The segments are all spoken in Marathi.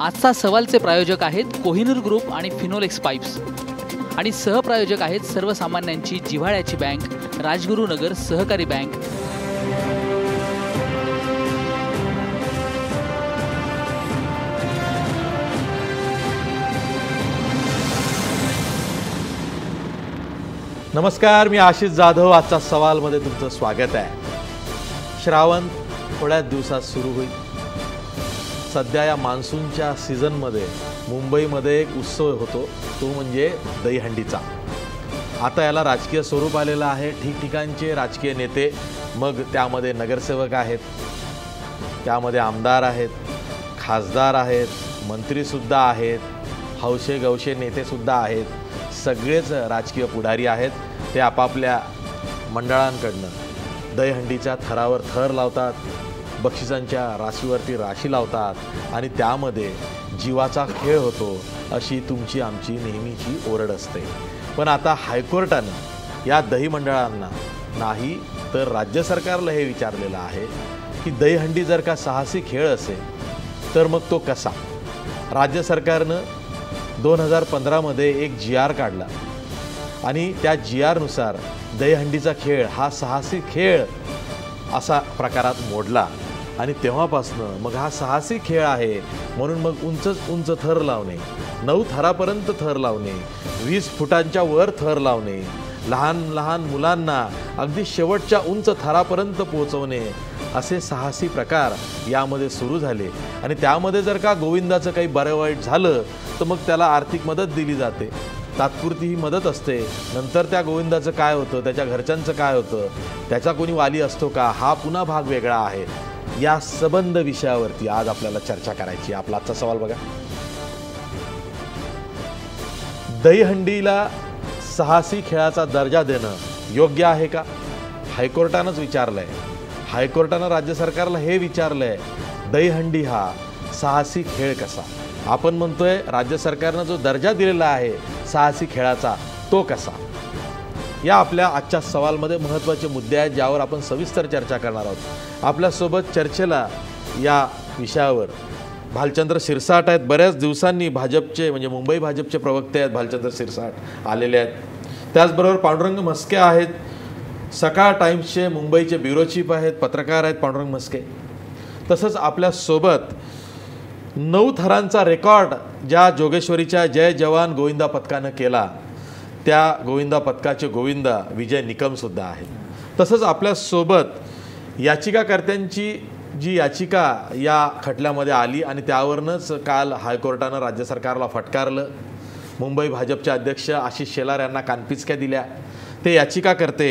आजचा सवालचे प्रायोजक आहेत कोहिनूर ग्रुप आणि फिनोलेक्स पाईप्स आणि सहप्रायोजक आहेत सर्वसामान्यांची जिव्हाळ्याची बँक राजगुरुनगर सहकारी बँक। नमस्कार, मी आशिष जाधव। आजचा सवालमध्ये तुमचं स्वागत आहे। श्रावण थोड्याच दिवसात सुरू होईल। सध्या या मान्सूनच्या सीझनमध्ये मुंबईमध्ये एक उत्सव होतो, तो म्हणजे दहीहंडीचा। आता याला राजकीय स्वरूप आलेलं आहे। ठिकठिकाणचे राजकीय नेते, मग त्यामध्ये नगरसेवक आहेत, त्यामध्ये आमदार आहेत, खासदार आहेत, मंत्रीसुद्धा आहेत, हौशे गवशे नेतेसुद्धा आहेत। सगळेच राजकीय पुढारी आहेत। ते आपापल्या मंडळांकडनं दहीहंडीच्या थरावर थर लावतात, बक्षिसांच्या राशीवरती राशी लावतात आणि त्यामध्ये जीवाचा खेळ होतो, अशी तुमची आमची नेहमीची ओरड असते। पण आता हायकोर्टानं या दही मंडळांना नाही तर राज्य सरकारला हे विचारलेलं आहे की दहीहंडी जर का साहसी खेळ असेल तर मग तो कसा। राज्य सरकारनं 2015 मध्ये एक GR काढला आणि त्या GR नुसार दहीहंडीचा खेळ हा साहसी खेळ असा प्रकारात मोडला आणि तेव्हापासनं मग हा साहसी खेळ आहे म्हणून मग उंच थर लावणे, 9 थरापर्यंत थर लावणे, 20 फुटांच्या वर थर लावणे, लहान लहान मुलांना अगदी शेवटच्या उंच थरापर्यंत पोहोचवणे, असे साहसी प्रकार यामध्ये सुरू झाले। आणि त्यामध्ये जर का गोविंदाचं काही बरं वाईट झालं तर मग त्याला आर्थिक मदत दिली जाते, तात्पुरती ही मदत असते। नंतर त्या गोविंदाचं काय होतं, त्याच्या घरच्यांचं काय होतं, त्याचा कोणी वाली असतो का, हा पुन्हा भाग वेगळा आहे। या संबंध विषयावरती आज आपल्याला चर्चा करायची। आपला आजचा सवाल बघा, दहीहंडीला साहसी खेळाचा दर्जा देणं योग्य आहे का? हायकोर्टानंच विचारलंय। हायकोर्टानं राज्य सरकारला हे विचारलंय, दहीहंडी हा साहसी खेळ कसा। आपण म्हणतोय राज्य सरकारनं जो दर्जा दिलेला आहे साहसी खेळाचा तो कसा। या आपल्या आजच्या सवालमध्ये महत्त्वाचे मुद्दे आहेत, ज्यावर आपण सविस्तर चर्चा करणार आहोत। आपल्यासोबत चर्चेला या विषयावर भालचंद्र शिरसाट आहेत। बऱ्याच दिवसांनी भाजपचे म्हणजे मुंबई भाजपचे प्रवक्ते आहेत भालचंद्र शिरसाट आलेले आहेत। त्याचबरोबर पांडुरंग म्हस्के आहेत, सकाळ टाइम्सचे मुंबईचे ब्युरो चीफ आहेत, पत्रकार आहेत पांडुरंग म्हस्के। तसंच आपल्यासोबत 9 थरांचा रेकॉर्ड ज्या जोगेश्वरीच्या जय जवान गोविंदा पथकानं केला, त्या गोविंदा पथकाचे गोविंदा विजय निकमसुद्धा आहेत। तसंच आपल्यासोबत याचिकाकर्त्यांची जी याचिका या खटल्यामध्ये आली आणि त्यावरूनच काल हायकोर्टानं राज्य सरकारला फटकारलं। मुंबई भाजपचे अध्यक्ष आशिष शेलार यांना कानपिचक्या दिल्या। ते याचिकाकर्ते,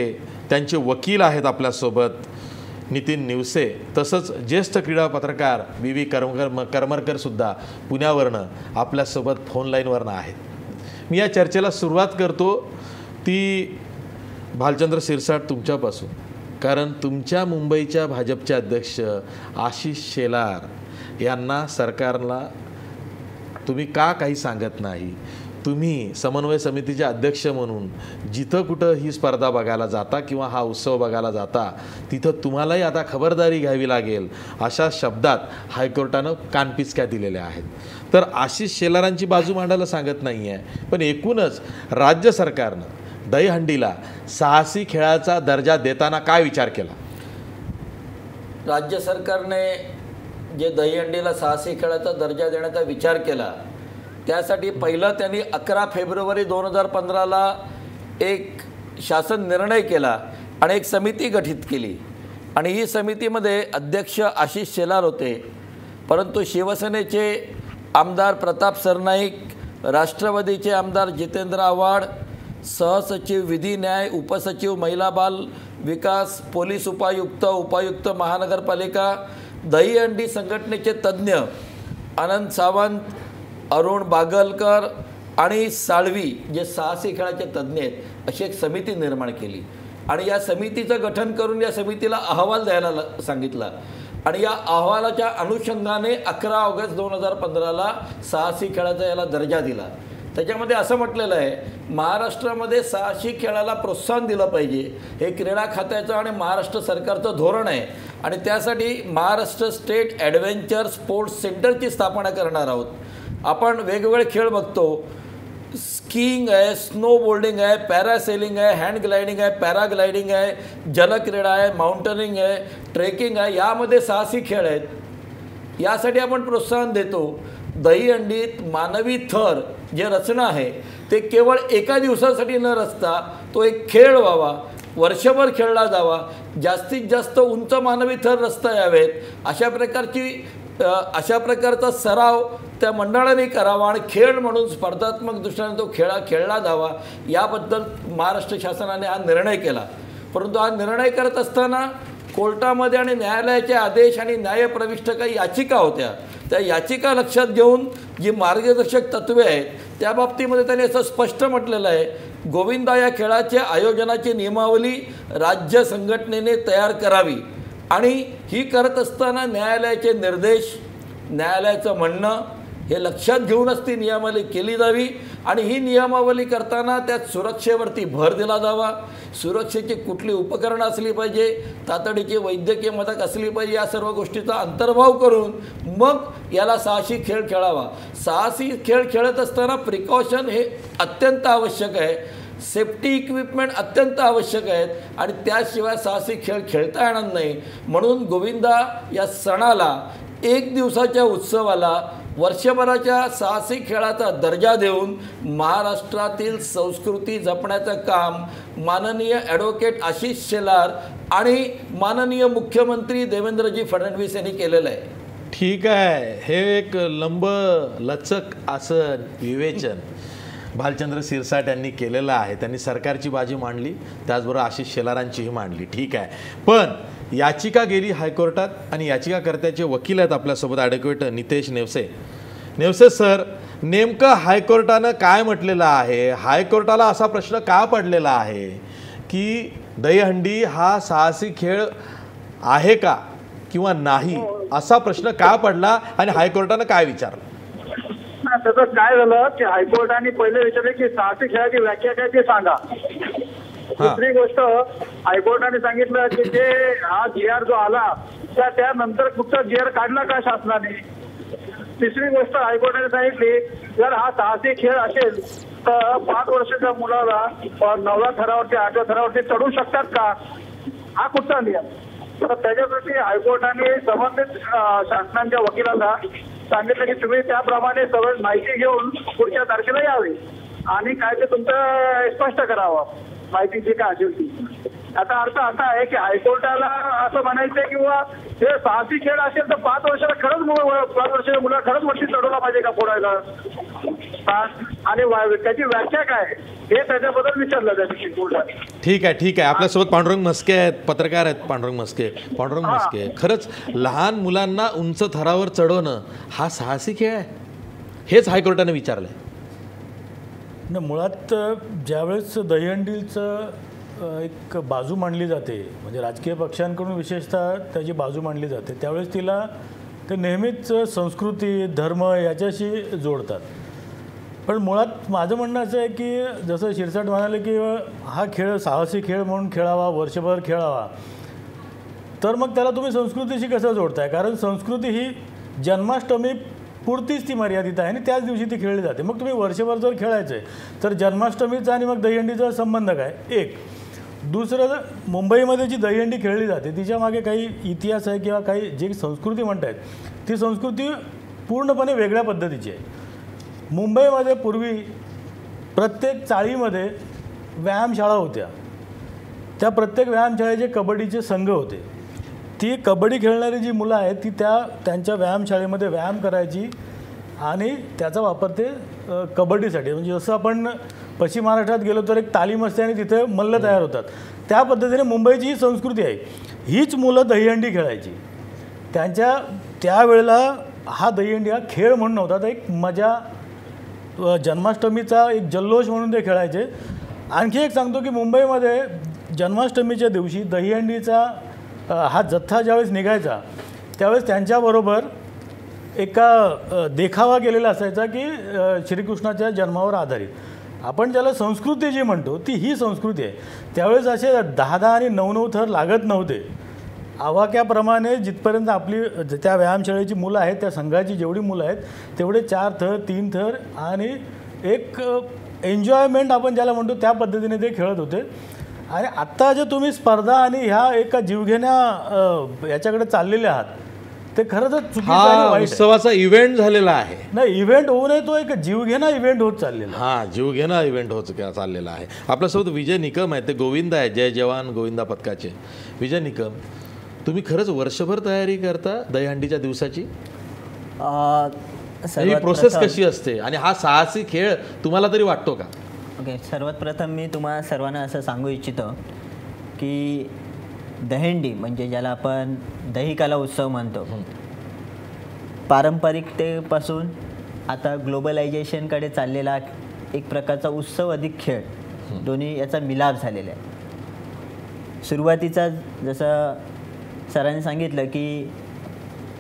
त्यांचे वकील आहेत आपल्यासोबत नितीन निवसे, तसंच ज्येष्ठ क्रीडा पत्रकार BV करमरकरसुद्धा पुण्यावरनं आपल्यासोबत फोन लाईनवरनं आहेत। मी या चर्चेला सुरुवात करतो ती भालचंद्र शिरसाट तुमच्यापासून, कारण तुमच्या मुंबईच्या भाजपचे अध्यक्ष आशिष शेलार यांना सरकारला तुम्ही का काही सांगत नाही? तुम्ही समन्वय समितीचे अध्यक्ष म्हणून जिथं कुठं ही स्पर्धा बघायला जाता किंवा हा उत्सव बघायला जाता तिथं तुम्हालाही आता खबरदारी घ्यावी लागेल, अशा शब्दात हायकोर्टानं कानपिचक्या दिलेल्या आहेत। तर आशिष शेलारांची बाजू मांडायला सांगत नाही आहे, पण एकूणच राज्य सरकारनं दहीहंडीला साहसी खेळाचा दर्जा देताना काय विचार केला? राज्य सरकारने जे दहीहंडीला साहसी खेळाचा दर्जा देण्याचा विचार केला, त्यासाठी पहिलं त्यांनी 11 फेब्रुवारी 2015ला एक शासन निर्णय केला आणि एक समिती गठीत केली आणि ही समितीमध्ये अध्यक्ष आशिष शेलार होते, परंतु शिवसेनेचे आमदार प्रताप सरनाईक, राष्ट्रवादीचे आमदार जितेंद्र आव्हाड, सहसचिव विधी न्याय, उपसचिव महिला बाल विकास, पोलीस उपायुक्त महानगरपालिका, दहीहंडी संघटनेचे तज्ज्ञ आनंद सावंत, अरुण बागलकर आणि साळवी जे साहसी खेळाचे तज्ज्ञ आहेत, अशी एक समिती निर्माण केली आणि या समितीचं गठन करून या समितीला अहवाल द्यायला सांगितला आणि या अहवालाच्या अनुषंगाने 11 ऑगस्ट 2015ला साहसी खेळाचा याला दर्जा दिला। त्याच्यामध्ये असं म्हटलेलं आहे महाराष्ट्रामध्ये साहसी खेळाला प्रोत्साहन दिलं पाहिजे, हे क्रीडा खात्याचं आणि महाराष्ट्र सरकारचं धोरण आहे आणि त्यासाठी महाराष्ट्र स्टेट ॲडव्हेंचर स्पोर्ट्स सेंटरची स्थापना करणार आहोत. आपण वेगवेगळे खेळ बघतो, स्कीइंग आहे, स्नो बोर्डिंग आहे, पॅरासेलिंग आहे, हँड ग्लायडिंग आहे, पॅराग्लायडिंग आहे, जलक्रीडा आहे, माउंटनिंग आहे, ट्रेकिंग आहे, यामध्ये साहसी खेळ आहेत. यासाठी आपण प्रोत्साहन देतो. दहीहंडीत मानवी थर जे रचना आहे ते केवळ एका दिवसासाठी न रचता तो एक खेळ व्हावा, वर्षभर खेळला जावा, जास्तीत जास्त उंच मानवी थर रचता यावेत, अशा प्रकारचा सराव त्या मंडळाने करावा आणि खेळ म्हणून स्पर्धात्मक दृष्टीने तो खेळला जावा, याबद्दल महाराष्ट्र शासनाने हा निर्णय केला. परंतु हा निर्णय करत असताना कोर्टामध्ये आणि न्यायालयाचे आदेश आणि न्यायप्रविष्ट काही याचिका होत्या, त्या याचिका लक्षात घेऊन जी मार्गदर्शक तत्त्वे आहेत त्या बाबतीमध्ये त्यांनी असं स्पष्ट म्हटलेलं आहे, गोविंदा या खेळाच्या आयोजनाची नियमावली राज्य संघटनेने तयार करावी आणि ही करत असताना न्यायालयाचे निर्देश, न्यायालयाचं म्हणणं हे लक्षात घेऊनच ती नियमावली केली जावी आणि ही नियमावली करताना त्यात सुरक्षेवरती भर दिला जावा. सुरक्षेची कुठली उपकरणं असली पाहिजे, तातडीची वैद्यकीय मदत असली पाहिजे, या सर्व गोष्टीचा अंतर्भाव करून मग याला साहसी खेळ खेळावा. साहसी खेळ खेळत असताना प्रिकॉशन हे अत्यंत आवश्यक आहे, सेफ्टी इक्विपमेंट अत्यंत आवश्यक आहेत आणि त्याशिवाय साहसी खेळ खेळता येणार नाही. म्हणून गोविंदा या सणाला, एक दिवसाच्या उत्सवाला वर्षभराच्या साहसी खेळाचा दर्जा देऊन महाराष्ट्रातील संस्कृती जपण्याचं काम माननीय ॲडव्होकेट आशिष शेलार आणि माननीय मुख्यमंत्री देवेंद्रजी फडणवीस यांनी केलेलं आहे. ठीक आहे, हे एक लचक असं विवेचन भालचंद्र सिरसाट यांनी केलेलं आहे. त्यांनी सरकारची बाजू मांडली, त्याचबरोबर आशिष शेलारांचीही मांडली. ठीक आहे, पण याचिका गेली हायकोर्टात आणि याचिकाकर्त्याचे वकील आहेत आपल्यासोबत ॲडव्होकेट नितेश नेवसे. नेवसे सर, नेमकं हायकोर्टानं काय म्हटलेलं आहे? हायकोर्टाला असा प्रश्न का पडलेला आहे की दहीहंडी हा साहसी खेळ आहे का किंवा नाही, असा प्रश्न का पडला आणि हायकोर्टानं काय विचारलं? त्याचं काय झालं की हायकोर्टाने पहिले विचारले की साहसी खेळाची व्याख्या काय ते सांगा. दुसरी गोष्ट हायकोर्टाने सांगितलं की जे हा GR जो आला त्यानंतर कुठचा GR काढला का शासनाने. तिसरी गोष्ट हायकोर्टाने सांगितली जर हा साहसी खेळ असेल तर 5 वर्षाच्या मुलाला 9व्या थरावरती 8व्या थरावरती चढू शकतात का, हा कुठचा नियम. तर त्याच्यासाठी हायकोर्टाने संबंधित शासनाच्या वकिलांना सांगितलं की तुम्ही त्याप्रमाणे सगळं माहिती घेऊन पुढच्या तारखेला यावे आणि काय ते तुमचं स्पष्ट करावं, माहिती जी काय असेल ती. आता अर्थ असा आहे की हायकोर्टाला असं म्हणायचंय किंवा हे साहसी खेळ असेल तर 5 वर्षाला खरंच 5 वर्षाच्या मुलाला खरंच वरती चढवला पाहिजे का फोडायला, आणि त्याची व्याख्या काय हे त्याच्याबद्दल विचारलं त्याची कोर्टाने. ठीक आहे, आपल्यासोबत पांडुरंग म्हस्के आहेत, पत्रकार आहेत. पांडुरंग म्हस्के, खरंच लहान मुलांना उंच थरावर चढवणं हा साहसी खेळ आहे, हेच हायकोर्टाने विचारलंय. मुळात ज्यावेळेस दहीहंडीचं एक बाजू मांडली जाते, म्हणजे राजकीय पक्षांकडून विशेषतः त्याची बाजू मांडली जाते, त्यावेळेस तिला ते नेहमीच संस्कृती, धर्म याच्याशी जोडतात. पण मुळात माझं म्हणणं असं आहे की जसं शिरसाट म्हणाले की हा खेळ साहसी खेळ म्हणून खेळावा, वर्षभर खेळावा, तर मग त्याला तुम्ही संस्कृतीशी कसं जोडताय? कारण संस्कृती ही जन्माष्टमी पुरतीच ती मर्यादित आहे आणि त्याच दिवशी ती खेळली जाते. मग तुम्ही वर्षभर जर खेळायचं आहे तर जन्माष्टमीचा आणि मग दहीहंडीचा संबंध काय? एक. दुसरं, मुंबईमध्ये जी दहीहंडी खेळली जाते तिच्यामागे काही इतिहास आहे किंवा काही जी संस्कृती म्हणतायत ती संस्कृती पूर्णपणे वेगळ्या पद्धतीची आहे. मुंबईमध्ये पूर्वी प्रत्येक चाळीमध्ये व्यायामशाळा होत्या, त्या प्रत्येक व्यायामशाळेचे कबड्डीचे संघ होते. ती कबड्डी खेळणारी जी मुलं आहेत ती त्यांच्या व्यायामशाळेमध्ये व्यायाम करायची आणि त्याचा वापर ते कबड्डीसाठी, म्हणजे जसं आपण पश्चिम महाराष्ट्रात गेलो तर एक तालीम असते आणि तिथे मल्ल तयार होतात, त्या पद्धतीने मुंबईची ही संस्कृती आहे. हीच मुलं दहीहंडी खेळायची. त्यावेळेला हा दहीहंडी हा खेळ म्हणून नव्हता, तर एक मजा, जन्माष्टमीचा एक जल्लोष म्हणून ते खेळायचे. आणखी एक सांगतो की मुंबईमध्ये जन्माष्टमीच्या दिवशी दहीहंडीचा हा जथ्था ज्यावेळेस निघायचा त्यावेळेस त्यांच्याबरोबर एका देखावा केलेला असायचा की श्रीकृष्णाच्या जन्मावर आधारित. आपण ज्याला संस्कृती जी म्हणतो ती ही संस्कृती आहे. त्यावेळेस असे 10-10 आणि 9-9 थर लागत नव्हते. आवाक्याप्रमाणे जिथपर्यंत आपली त्या व्यायामशाळेची मुलं आहेत, त्या संघाची जेवढी मुलं आहेत तेवढे 4 थर 3 थर आणि एक एन्जॉयमेंट आपण ज्याला म्हणतो त्या पद्धतीने ते खेळत होते. आणि आत्ता जे तुम्ही स्पर्धा आणि ह्या एका जीवघेण्या याच्याकडे चाललेले आहात ते खरं तर चुकीचं आणि वाईट आहे. उत्सवाचा इव्हेंट झालेला आहे. नाही, इव्हेंट होऊ नये, तो एक जीवघेणा इव्हेंट होत चाललेला. हा, जीवघेणा इव्हेंट होत चाललेला आहे. आपल्यासोबत विजय निकम आहे, ते गोविंद आहे, जय जवान गोविंदा पथकाचे. विजय निकम, तुम्ही खरंच वर्षभर तयारी करता दहीहंडीच्या दिवसाची? ही प्रोसेस कशी असते आणि हा साहसी खेळ तुम्हाला तरी वाटतो का? ओके, सर्वात प्रथम मी तुम्हाला सर्वांना असं सांगू इच्छितो की दहीहंडी म्हणजे ज्याला आपण दहीकाला उत्सव म्हणतो, पारंपरिकतेपासून आता ग्लोबलायझेशनकडे चाललेला एक प्रकारचा उत्सव अधिक खेळ, दोन्ही याचा मिलाप झालेला आहे. सुरुवातीचा जसं सरांनी सांगितलं की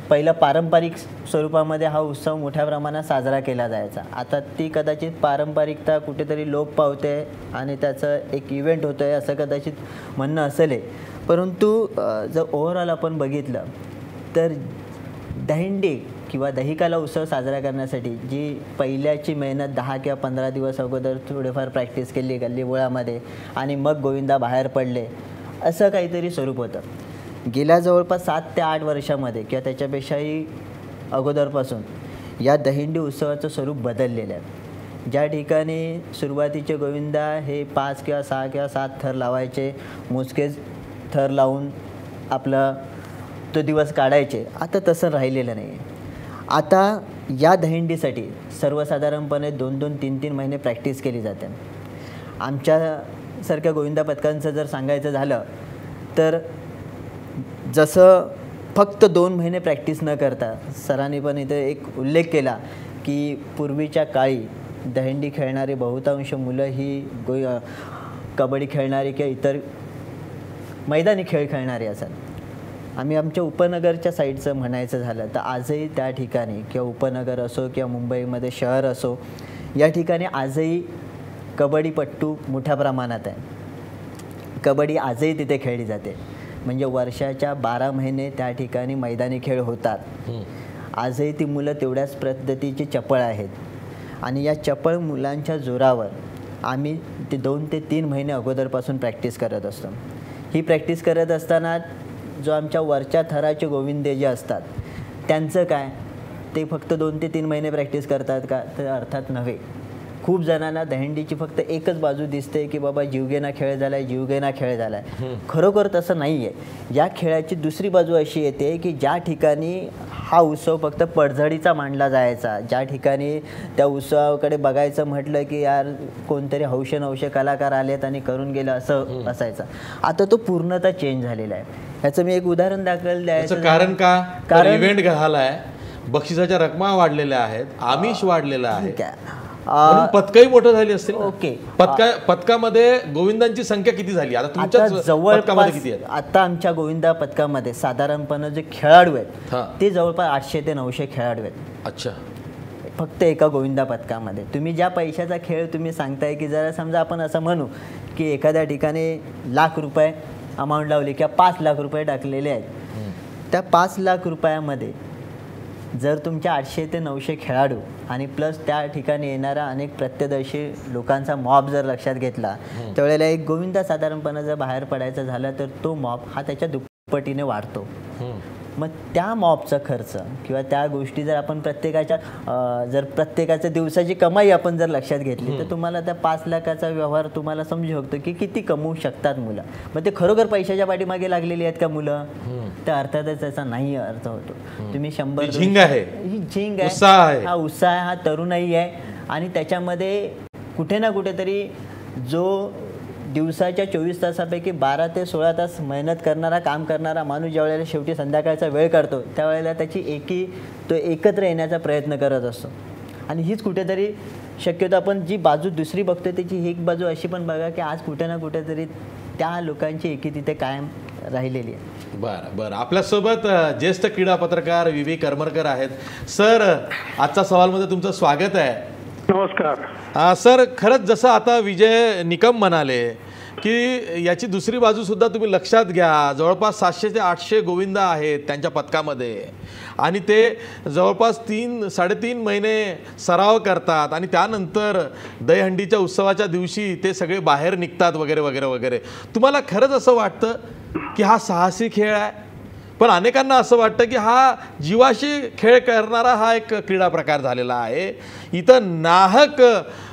पहिलं पारंपरिक स्वरूपामध्ये हा उत्सव मोठ्या प्रमाणात साजरा केला जायचा. आता ती कदाचित पारंपरिकता कुठेतरी लोप पावते आणि त्याचं एक इव्हेंट होतं आहे असं कदाचित म्हणणं असेल. परंतु जर ओव्हरऑल आपण बघितलं तर दहीहंडी किंवा दहीकाला उत्सव साजरा करण्यासाठी जी पहिल्याची मेहनत 10 किंवा 15 दिवस अगोदर थोडेफार प्रॅक्टिस केली गल्लीबोळामध्ये आणि मग गोविंदा बाहेर पडले, असं काहीतरी स्वरूप होतं. गेल्या जवळपास 7 ते 8 वर्षामध्ये किंवा त्याच्यापेक्षाही अगोदरपासून या दहीहंडी उत्सवाचं स्वरूप बदललेलं आहे. ज्या ठिकाणी सुरुवातीचे गोविंदा हे 5 किंवा 6 किंवा 7 थर लावायचे, मोजकेच थर लावून आपला तो दिवस काढायचे, आता तसं राहिलेलं नाही आहे. आता या दहीहंडीसाठी सर्वसाधारणपणे 2-2, 3-3 महिने प्रॅक्टिस केली जाते. आमच्यासारख्या गोविंदा पथकांचं जर सांगायचं झालं तर जसं फक्त 2 महिने प्रॅक्टिस न करता, सरांनी पण इथे एक उल्लेख केला की पूर्वीच्या काळी दहीहंडी खेळणारी बहुतांश मुलं ही कबड्डी खेळणारी किंवा इतर मैदानी खेळ खेळणारे असतात. आम्ही आमच्या उपनगरच्या साईडचं म्हणायचं झालं तर आजही त्या ठिकाणी किंवा उपनगर असो किंवा मुंबईमध्ये शहर असो, या ठिकाणी आजही कबड्डीपट्टू मोठ्या प्रमाणात आहे. कबड्डी आजही तिथे खेळली जाते. म्हणजे वर्षाच्या 12 महिने त्या ठिकाणी मैदानी खेळ होतात. आजही ती मुलं तेवढ्याच पद्धतीची चपळ आहेत आणि या चपळ मुलांच्या जोरावर आम्ही ते 2 ते 3 महिने अगोदरपासून प्रॅक्टिस करत असतो. ही प्रॅक्टिस करत असताना जो आमच्या वरच्या थराचे गोविंदे जे असतात त्यांचं काय, ते फक्त 2 ते 3 महिने प्रॅक्टिस करतात का, तर अर्थात नव्हे. खूप जणांना दहीहंडीची फक्त एकच बाजू दिसते की बाबा जीवघेणा खेळ झाला आहे, जीवघेणा खेळ झाला आहे. खरोखर तसं नाही आहे. या खेळाची दुसरी बाजू अशी येते की ज्या ठिकाणी हा उत्सव फक्त पडझडीचा मांडला जायचा, ज्या ठिकाणी त्या उत्सवाकडे बघायचं म्हटलं की यार कोणतरी हौशे कलाकार आलेत आणि करून गेलं असं असायचं, आता तो पूर्णतः चेंज झालेला आहे. ह्याचं मी एक उदाहरण दाखल द्यायचं कारण का, कारण इव्हेंट झालाय, बक्षिसाच्या रकमा वाढलेल्या आहेत, आमिष वाढलेला आहे, पथकही मोठं झाली असतील. ओके, पथकामध्ये गोविंदांची संख्या किती झाली आता तुमच्या जवळपास किती आहे? आता आमच्या गोविंदा पथकामध्ये साधारणपणे जे खेळाडू आहेत ते जवळपास 800 ते 900 खेळाडू आहेत. अच्छा, फक्त एका गोविंदा पथकामध्ये. तुम्ही ज्या पैशाचा खेळ तुम्ही सांगताय की जरा समजा आपण असं म्हणू की एखाद्या ठिकाणी ₹1,00,000 अमाऊंट लावली किंवा ₹5,00,000 टाकलेले आहेत, त्या ₹5,00,000 जर तुमच्या 800 ते 900 खेळाडू आणि प्लस त्या ठिकाणी येणारा अनेक प्रत्यदर्शी लोकांचा मॉब जर लक्षात घेतला, त्यावेळेला एक गोविंदा साधारणपणे जर बाहेर पडायचा झाला तर तो मॉब हा त्याच्या दुप्पटीने वाढतो. मग त्या मॉबचा खर्च किंवा त्या गोष्टी जर आपण प्रत्येकाच्या दिवसाची कमाई आपण जर लक्षात घेतली तर तुम्हाला त्या 5,00,000चा व्यवहार तुम्हाला समजू शकतो की किती कमवू शकतात मुलं. मग ते खरोखर पैशाच्या पाठीमागे लागलेली आहेत का मुलं, त्या अर्थातच त्याचा नाही अर्थ होतो. तुम्ही 100 झिंग आहे, ही झिंग आहे, उत्साह हा उत्साह, हा तरुणाई आहे आणि त्याच्यामध्ये कुठे ना कुठेतरी जो दिवसाच्या 24 तासापैकी 12 ते 16 तास मेहनत करणारा, काम करणारा माणूस ज्या वेळेला शेवटी संध्याकाळचा वेळ काढतो त्यावेळेला त्याची तो एकत्र येण्याचा प्रयत्न करत असतो. आणि हीच कुठेतरी शक्यतो आपण जी बाजू दुसरी बघतोय त्याची एक बाजू अशी पण बघा की आज कुठे ना कुठेतरी त्या लोकांची एकी तिथे कायम राहिलेली आहे. बरं बरं, आपल्यासोबत ज्येष्ठ क्रीडा पत्रकार व्ही करमरकर आहेत. सर, आजच्या सवालमध्ये तुमचं स्वागत आहे. नमस्कार. सर, खरंच जसं आता विजय निकम म्हणाले की याची दुसरी बाजूसुद्धा तुम्ही लक्षात घ्या. जवळपास 700 ते 800 गोविंदा आहेत त्यांच्या पथकामध्ये आणि ते जवळपास 3-3.5 महिने सराव करतात आणि त्यानंतर दहीहंडीच्या उत्सवाच्या दिवशी ते सगळे बाहेर निघतात वगैरे वगैरे वगैरे. तुम्हाला खरंच असं वाटतं की हा साहसी खेळ आहे? पण अनेकांना असं वाटतं की हा जीवाशी खेळ करणारा हा एक क्रीडा प्रकार झालेला आहे. इथं नाहक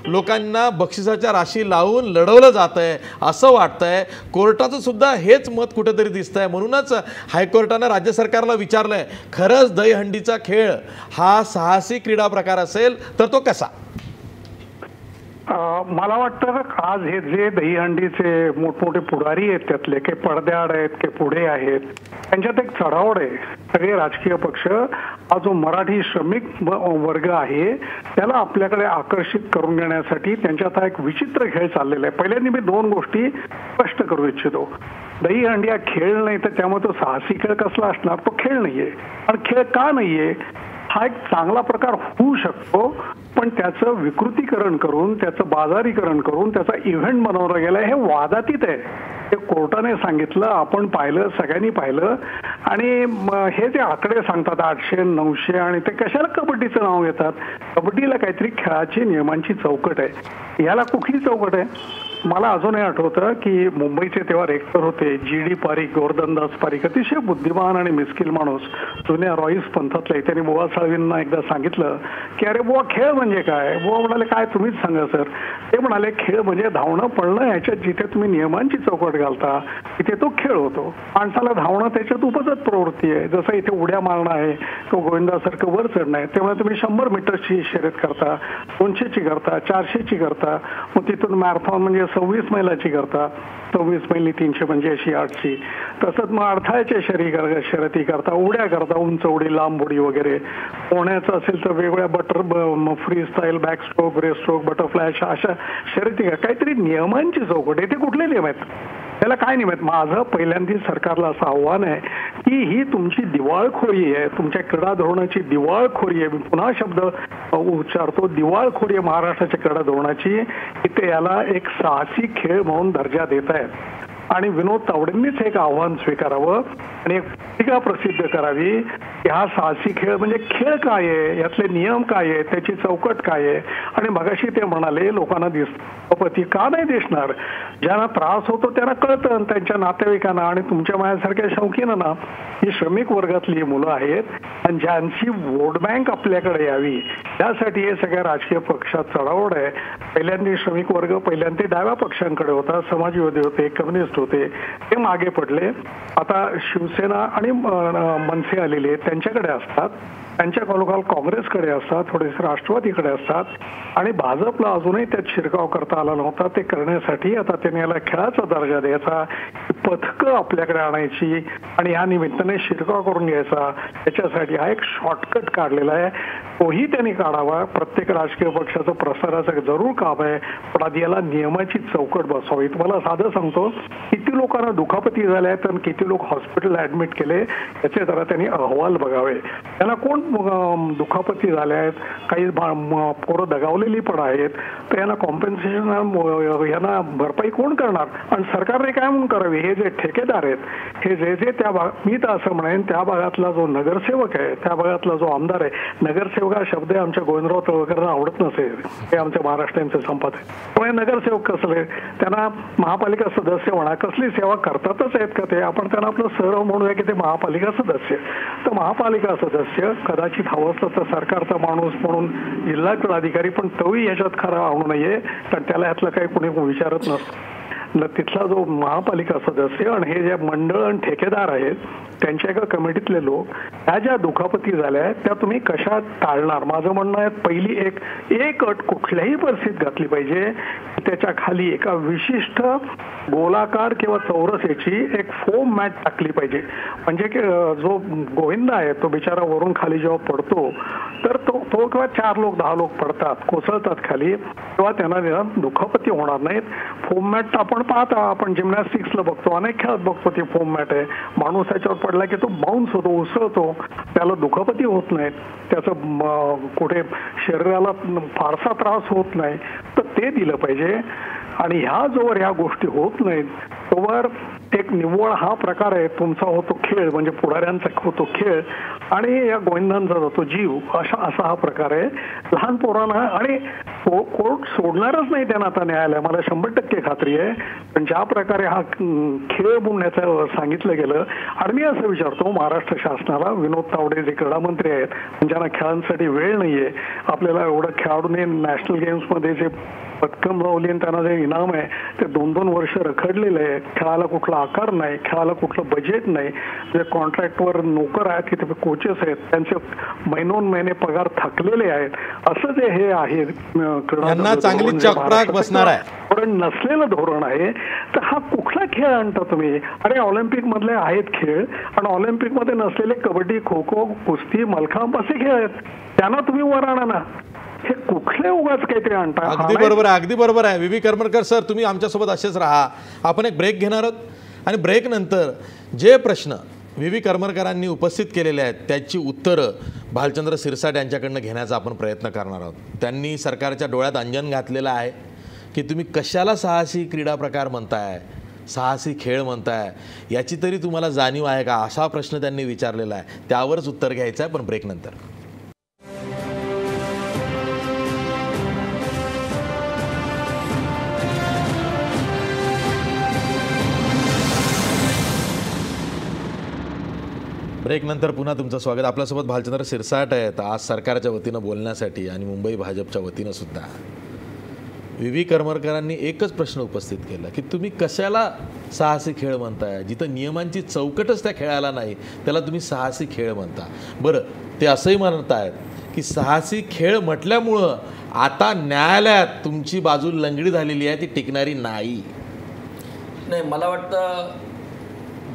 लोकांना बक्षिसाच्या राशी लावून लढवलं जात आहे असं वाटतंय. कोर्टाचं सुद्धा हेच मत कुठेतरी दिसतंय. म्हणूनच हायकोर्टानं राज्य सरकारला विचारलंय, खरंच दहीहंडीचा खेळ हा साहसी क्रीडा प्रकार असेल तर तो कसा? मला वाटतं आज हे जे दहीहंडीचे मोठमोठे पुढारी आहेत त्यातले काही पडद्याआड आहेत काही पुढे आहेत, त्यांच्यात एक चढावड आहे. सगळे राजकीय पक्ष हा जो मराठी श्रमिक वर्ग आहे त्याला आपल्याकडे आकर्षित करून घेण्यासाठी त्यांच्यात हा एक विचित्र खेळ चाललेला आहे. पहिल्यांदा मी 2 गोष्टी स्पष्ट करू इच्छितो. दहीहंडी हा खेळ नाही तर त्यामुळे तो साहसी खेळ कसला असणार? तो खेळ नाहीये. आणि खेळ का नाहीये? हा एक चांगला प्रकार होऊ शकतो, पण त्याचं विकृतीकरण करून त्याचं बाजारीकरण करून त्याचा इव्हेंट बनवला गेला हे वादातीत आहे. ते कोर्टाने सांगितलं, आपण पाहिलं, सगळ्यांनी पाहिलं. आणि हे जे आकडे सांगतात 800, 900 आणि ते कशाला कबड्डीचं नाव घेतात? कबड्डीला काहीतरी खेळाची नियमांची चौकट आहे. याला कुठली चौकट आहे? मला अजूनही आठवतं की मुंबईचे तेव्हा रेक्टर होते GD पारिक, गोवर्धनदास पारिक, अतिशय बुद्धिमान आणि मिस्किल माणूस, जुन्या रॉईस पंथातले. त्यांनी बुवा साळवींना एकदा सांगितलं की अरे बुवा खेळ म्हणजे काय? बुवा म्हणाले काय तुम्हीच सांगा सर. ते म्हणाले खेळ म्हणजे धावणं पळणं, याच्यात जिथे तुम्ही नियमांची चौकट घालता तिथे तो खेळ होतो. माणसाला धावणं त्याच्यात उपजत प्रवृत्ती आहे. जसं इथे उड्या मारणं आहे किंवा गोविंदासारखं वर चढणं आहे. त्यामुळे तुम्ही 100 मीटरची शर्यत करता, 200ची करता, 400ची करता, मग तिथून मॅरेथॉन म्हणजे 26 मैलाची करता, 26 मैली 385 800. तसंच मग अडथळ्याच्या शर्यती करता, उड्या करता, उंच उडी, लांब उडी वगैरे. पोहण्याचं असेल तर वेगवेगळ्या free style, back stroke, breast stroke, butterfly अशा शर्यती. काहीतरी नियमांची चौकट आहे. ते कुठले नियम आहेत? त्याला काय नियम आहेत? माझं पहिल्यांदा सरकारला असं आव्हान आहे की ही तुमची दिवाळखोरी आहे, तुमच्या क्रीडा धोरणाची दिवाळखोरी आहे. मी पुन्हा शब्द उच्चारतो, दिवाळखोरी आहे महाराष्ट्राच्या क्रीडा धोरणाची. इथे याला एक साहसी खेळ म्हणून दर्जा देत आहेत. आणि विनोद तावडेंनीच एक आव्हान स्वीकारावं आणि एक पत्रिका प्रसिद्ध करावी की हा साहसी खेळ म्हणजे खेळ काय आहे, यातले नियम काय आहे, त्याची चौकट काय आहे. आणि मगाशी ते म्हणाले लोकांना दिसतं का नाही दिसणार? ज्यांना त्रास होतो त्यांना कळतं, त्यांच्या नातेवाईकांना आणि तुमच्या माझ्यासारख्या शौकीनांना. ही श्रमिक वर्गातली मुलं आहेत आणि ज्यांची वोट बँक आपल्याकडे यावी त्यासाठी हे सगळ्या राजकीय पक्षात चढावड आहे. पहिल्यांदा श्रमिक वर्ग पहिल्यांदा डाव्या पक्षांकडे होता, समाजवादी होते, कम्युनिस्ट होते, ते मागे पडले. आता शिवसेना आणि मनसे आलेले आहेत त्यांच्याकडे असतात, त्यांच्या खालोखाल काँग्रेसकडे असतात, थोडेसे राष्ट्रवादीकडे असतात. आणि भाजपला अजूनही त्यात शिरकाव करता आला नव्हता. ते करण्यासाठी आता त्यांनी याला खेळाचा दर्जा द्यायचा, पथकं आपल्याकडे आणायची आणि या निमित्ताने शिरकाव करून घ्यायचा. त्याच्यासाठी हा एक शॉर्टकट काढलेला आहे, तोही त्यांनी काढावा. प्रत्येक राजकीय पक्षाचं प्रसाराचं जरूर काम आहे, पण आधी याला नियमाची चौकट बसवावी. तुम्हाला साधं सांगतो, किती लोकांना दुखापती झाल्या आहेत आणि किती लोक हॉस्पिटल ऍडमिट केले याचे जरा त्यांनी अहवाल बघावे. त्यांना कोण दुखापती झाल्या आहेत, काही पोरं दगावलेली पण आहेत, तर यांना कॉम्पेन्सेशन, यांना भरपाई कोण करणार? आणि सरकारने काय म्हणून करावी? हे जे ठेकेदार आहेत, हे जे त्या मी तर असं म्हणेन त्या भागातला जो नगरसेवक आहे, त्या भागातला जो आमदार आहे, नगरसेवक हा शब्द आमच्या गोविंदराव तळवकरांना आवडत नसेल, हे आमच्या महाराष्ट्रांचे संपत आहे. पण हे नगरसेवक कसले? त्यांना महापालिका सदस्य म्हणा, कसली सेवा करतातच आहेत का ते? आपण त्यांना आपलं सरव म्हणूया की ते महापालिका सदस्य. तर महापालिका सदस्य कदाचित हवं असतं तर सरकारचा माणूस म्हणून जिल्हा क्रीडाधिकारी, पण तोही याच्यात खरा आणू नये, कारण त्याला यातलं काही कोणी विचारत नसतं. तिथला जो महापालिका सदस्य आणि हे जे मंडळ आणि ठेकेदार आहेत त्यांच्या एका कमिटीतले लोक, त्या ज्या दुखापती झाल्या आहेत त्या तुम्ही कशा टाळणार? माझं म्हणणं आहे, पहिली एक अट कुठल्याही परिस्थितीत घातली पाहिजे, त्याच्या खाली एका विशिष्ट गोलाकार किंवा चौरस याची एक फोम मॅट टाकली पाहिजे. म्हणजे की जो गोविंदा आहे तो बिचारा वरून खाली जेव्हा पडतो तर तो किंवा 4 लोक 10 लोक पडतात, कोसळतात खाली, तेव्हा त्यांना दुखापती होणार नाहीत. फोम मॅट आपण पाहता, आपण जिम्नॅस्टिक्सला बघतो, अनेक खेळात बघतो ती फोम मॅट आहे. माणूस त्याच्यावर पडला की तो बाउन्स होतो, उसळतो, त्याला दुखापती होत नाहीत, त्याचं कुठे शरीराला फारसा त्रास होत नाही, तर ते दिलं पाहिजे. आणि ह्या जोवर ह्या गोष्टी होत नाहीत तोवर एक निव्वळ हा प्रकार आहे तुमचा होतो खेळ, म्हणजे पुढाऱ्यांचा होतो खेळ आणि या गोविंदांचा जातो जीव, असा हा प्रकार आहे. लहान पोरांना आणि कोर्ट सोडणारच नाही त्यांना आता न्यायालय, मला 100% खात्री आहे. पण ज्या प्रकारे हा खेळ बुडण्याचं सांगितलं गेलं, आणि मी असं विचारतो महाराष्ट्र शासनाला, विनोद तावडे जे क्रीडा मंत्री आहेत ज्यांना खेळांसाठी वेळ नाहीये, आपल्याला एवढं खेळाडूने नॅशनल गेम्समध्ये जे पदकं मिळवली आणि त्यांना जे इनाम आहे ते 2-2 वर्ष रखडलेलं आहे. खेळाला कुठला आकार नाही, खेळाला कुठलं बजेट नाही, जे कॉन्ट्रॅक्टवर नोकर आहेत की ते कोचेस आहेत त्यांचे महिनोन महिने पगार थकलेले आहेत. असं जे हे आहे त्यांना चांगली चपराक बसणार आहे, पण नसलेलं धोरण आहे. तर हा कुठला खेळ आणता तुम्ही? अरे ऑलिम्पिक मधले आहेत खेळ, आणि ऑलिम्पिक मध्ये नसलेले कबड्डी, खो खो, कुस्ती, मलखांब असे खेळ आहेत, त्यांना तुम्ही वर आणा ना. हे कुठले उगाच काहीतरी आणता. अगदी बरोबर आहे, अगदी बरोबर आहे. व्ही करमरकर सर, तुम्ही आमच्यासोबत असेच राहा. आपण एक ब्रेक घेणार आहोत आणि ब्रेक नंतर जे प्रश्न व्ही करमरकरांनी उपस्थित केलेले आहेत त्याची उत्तरं भालचंद्र सिरसाट यांच्याकडनं घेण्याचा आपण प्रयत्न करणार आहोत. त्यांनी सरकारच्या डोळ्यात अंजन घातलेलं आहे की तुम्ही कशाला साहसी क्रीडा प्रकार म्हणताय, साहसी खेळ म्हणताय, याची तरी तुम्हाला जाणीव आहे का, असा प्रश्न त्यांनी विचारलेला आहे. त्यावरच उत्तर घ्यायचं आहे, पण ब्रेक नंतर. ब्रेक नंतर पुन्हा तुमचं स्वागत. आपल्यासोबत भालचंद्र सिरसाट आहेत आज सरकारच्या वतीनं बोलण्यासाठी आणि मुंबई भाजपच्या वतीनं सुद्धा. व्ही करमरकरांनी एकच प्रश्न उपस्थित केला की तुम्ही कशाला साहसी खेळ म्हणताय, जिथं नियमांची चौकटच त्या खेळाला नाही त्याला तुम्ही साहसी खेळ म्हणता. बरं, ते असंही म्हणत आहेत की साहसी खेळ म्हटल्यामुळं आता न्यायालयात तुमची बाजू लंगडी झालेली आहे, ती टिकणारी नाही. नाही, मला वाटतं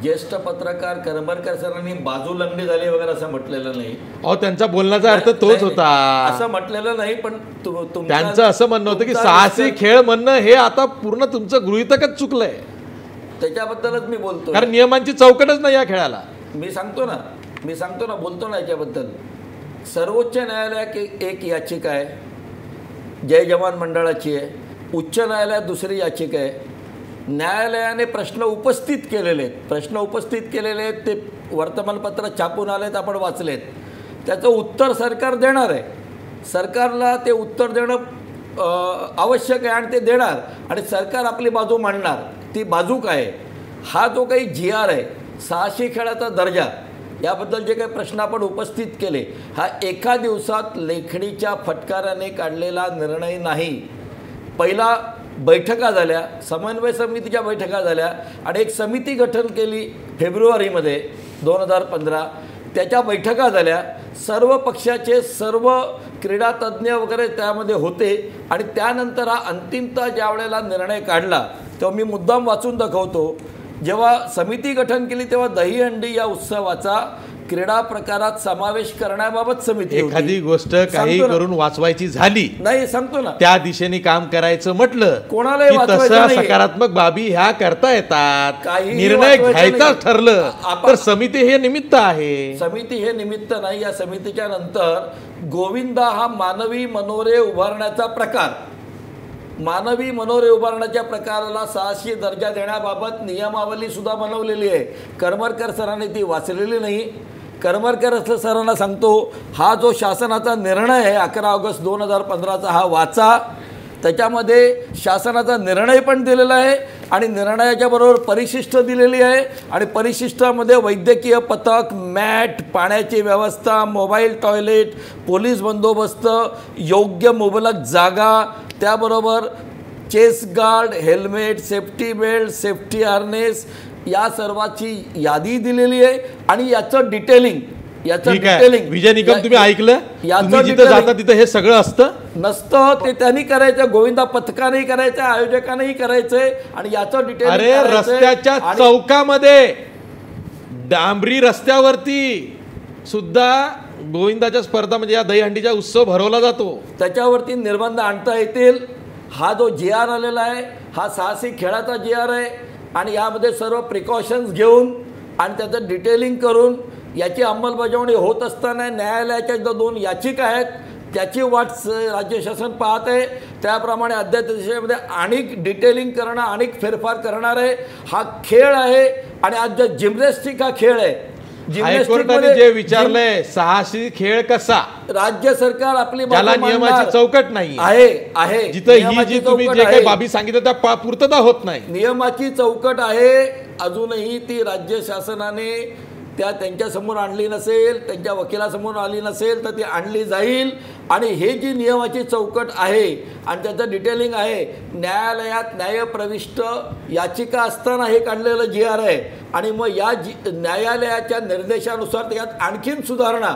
ज्येष्ठ पत्रकार करमरकर सरांनी बाजू लंगडी झाली वगैरे असं म्हटलेलं नाही. अहो, त्यांचा बोलण्याचा अर्थ तोच होता, असं म्हटलेलं नाही. पण त्यांचं असं म्हणणं होतं की साहसी खेळ म्हणणं हे आता पूर्ण तुमचं गृहीतकच चुकलंय. त्याच्याबद्दलच मी बोलतो, कारण नियमांची चौकटच नाही या खेळाला. मी सांगतो ना बोलतो ना याच्याबद्दल. सर्वोच्च न्यायालयात एक याचिका आहे, जय जवान मंडळाची आहे. उच्च न्यायालयात दुसरी याचिका आहे. न्यायालयाने प्रश्न उपस्थित केलेले आहेत, ते वर्तमानपत्रात छापून आलेत, आपण वाचलेत. त्याचं उत्तर सरकार देणार आहे. सरकारला ते उत्तर देणं आवश्यक आहे आणि ते देणार, आणि सरकार आपली बाजू मांडणार. ती बाजू काय आहे? हा जो काही GR आहे, साहसी खेळाचा दर्जा, याबद्दल जे काही प्रश्न आपण उपस्थित केले, हा एका दिवसात लेखणीच्या फटकाराने काढलेला निर्णय नाही. पहिला बैठका झाल्या, समन्वय समितीच्या बैठका झाल्या, आणि एक समिती गठन केली फेब्रुवारीमध्ये 2015. त्याच्या बैठका झाल्या, सर्व पक्षाचे सर्व क्रीडा तज्ज्ञ वगैरे त्यामध्ये होते, आणि त्यानंतर हा अंतिमतः ज्या वेळेला निर्णय काढला तेव्हा मी मुद्दाम वाचून दाखवतो. जेव्हा समिती गठन केली तेव्हा दहीहंडी या उत्सवाचा क्रीडा प्रकारात समावेश करण्याबाबत समिती, एखादी गोष्ट काही करून वाचवायची झाली नाही, सांगतो ना, त्या दिशेने काम करायचं म्हटलं कोणालाही तसं सकारात्मक बाबी ह्या करता येतात. निर्णय घ्यायचा ठरलं तर समिती हे निमित्त आहे. समिती हे निमित्त नाही. या समितीच्या नंतर गोविंदा हा मानवी मनोरे उभारण्याचा प्रकार, मानवी मनोरे उभारण्याच्या प्रकाराला साहसी दर्जा देण्याबाबत नियमावली सुद्धा बनवलेली आहे. करमरकर सरांनी ती वाचलेली नाही. करमरकर सरांना सांगतो, हा जो शासनाचा निर्णय आहे 11 ऑगस्ट 2015चा, हा वाचा. त्याच्यामध्ये शासनाचा निर्णय पण दिलेला आहे, आणि निर्णयाच्या बरोबर परिशिष्ट दिलेली आहे, आणि परिशिष्टामध्ये वैद्यकीय पथक, मॅट, पाण्याची व्यवस्था, मोबाईल टॉयलेट, पोलीस बंदोबस्त, योग्य मुबलक जागा, त्याबरोबर chest guard, helmet, safety belt, safety harness, या सर्वाची यादी दिलेली आहे. आणि याचं डिटेलिंग याचं ठीक आहे डिटेलिंग विजय निकम तुम्ही ऐकलं, याचं तुम्ही जिथं डिटेलिंग जाता तिथं हे सगळं असतं नसतं, ते त्यांनी करायचं, गोविंदा पथकानेही करायचं, आयोजकांनाही करायचंय आणि याचं डिटेल अरे रस्त्याच्या चौकामध्ये डांबरी रस्त्यावरती सुद्धा गोविंदाच्या स्पर्धा म्हणजे या दहीहंडीचा उत्सव भरवला जातो. त्याच्यावरती निर्बंध आणता येतील. हा जो GR आलेला आहे हा साहसी खेळाचा GR आहे आणि यामध्ये सर्व प्रिकॉशन्स घेऊन आणि त्याचं डिटेलिंग करून याची अंमलबजावणी होत असताना न्यायालयाच्या ज्या 2 याचिका आहेत त्याची वाट राज्य शासन पाहत आहे. त्याप्रमाणे अध्यादेशामध्ये अनेक डिटेलिंग करणं, अनेक फेरफार करणार आहे. हा खेळ आहे आणि आज जिम्नॅस्टिक हा खेळ आहे. हायकोर्टाने जे विचारलंय साहसी खेळ कसा, राज्य सरकार आपली ज्याला नियमाची चौकट नाही आहे जिथं ही जी तुम्ही जे काही बाबी सांगितलं त्या पूर्तता होत नाही. नियमाची चौकट आहे, अजूनही ती राज्य शासनाने त्यांच्यासमोर आणली नसेल, त्यांच्या वकिलासमोर आली नसेल तर ती आणली जाईल. आणि हे जी नियमाची चौकट आहे आणि त्याचं डिटेलिंग आहे, न्यायालयात न्यायप्रविष्ट याचिका असताना हे काढलेलं GR आहे आणि मग या न्यायालयाच्या निर्देशानुसार त्यात आणखीन सुधारणा,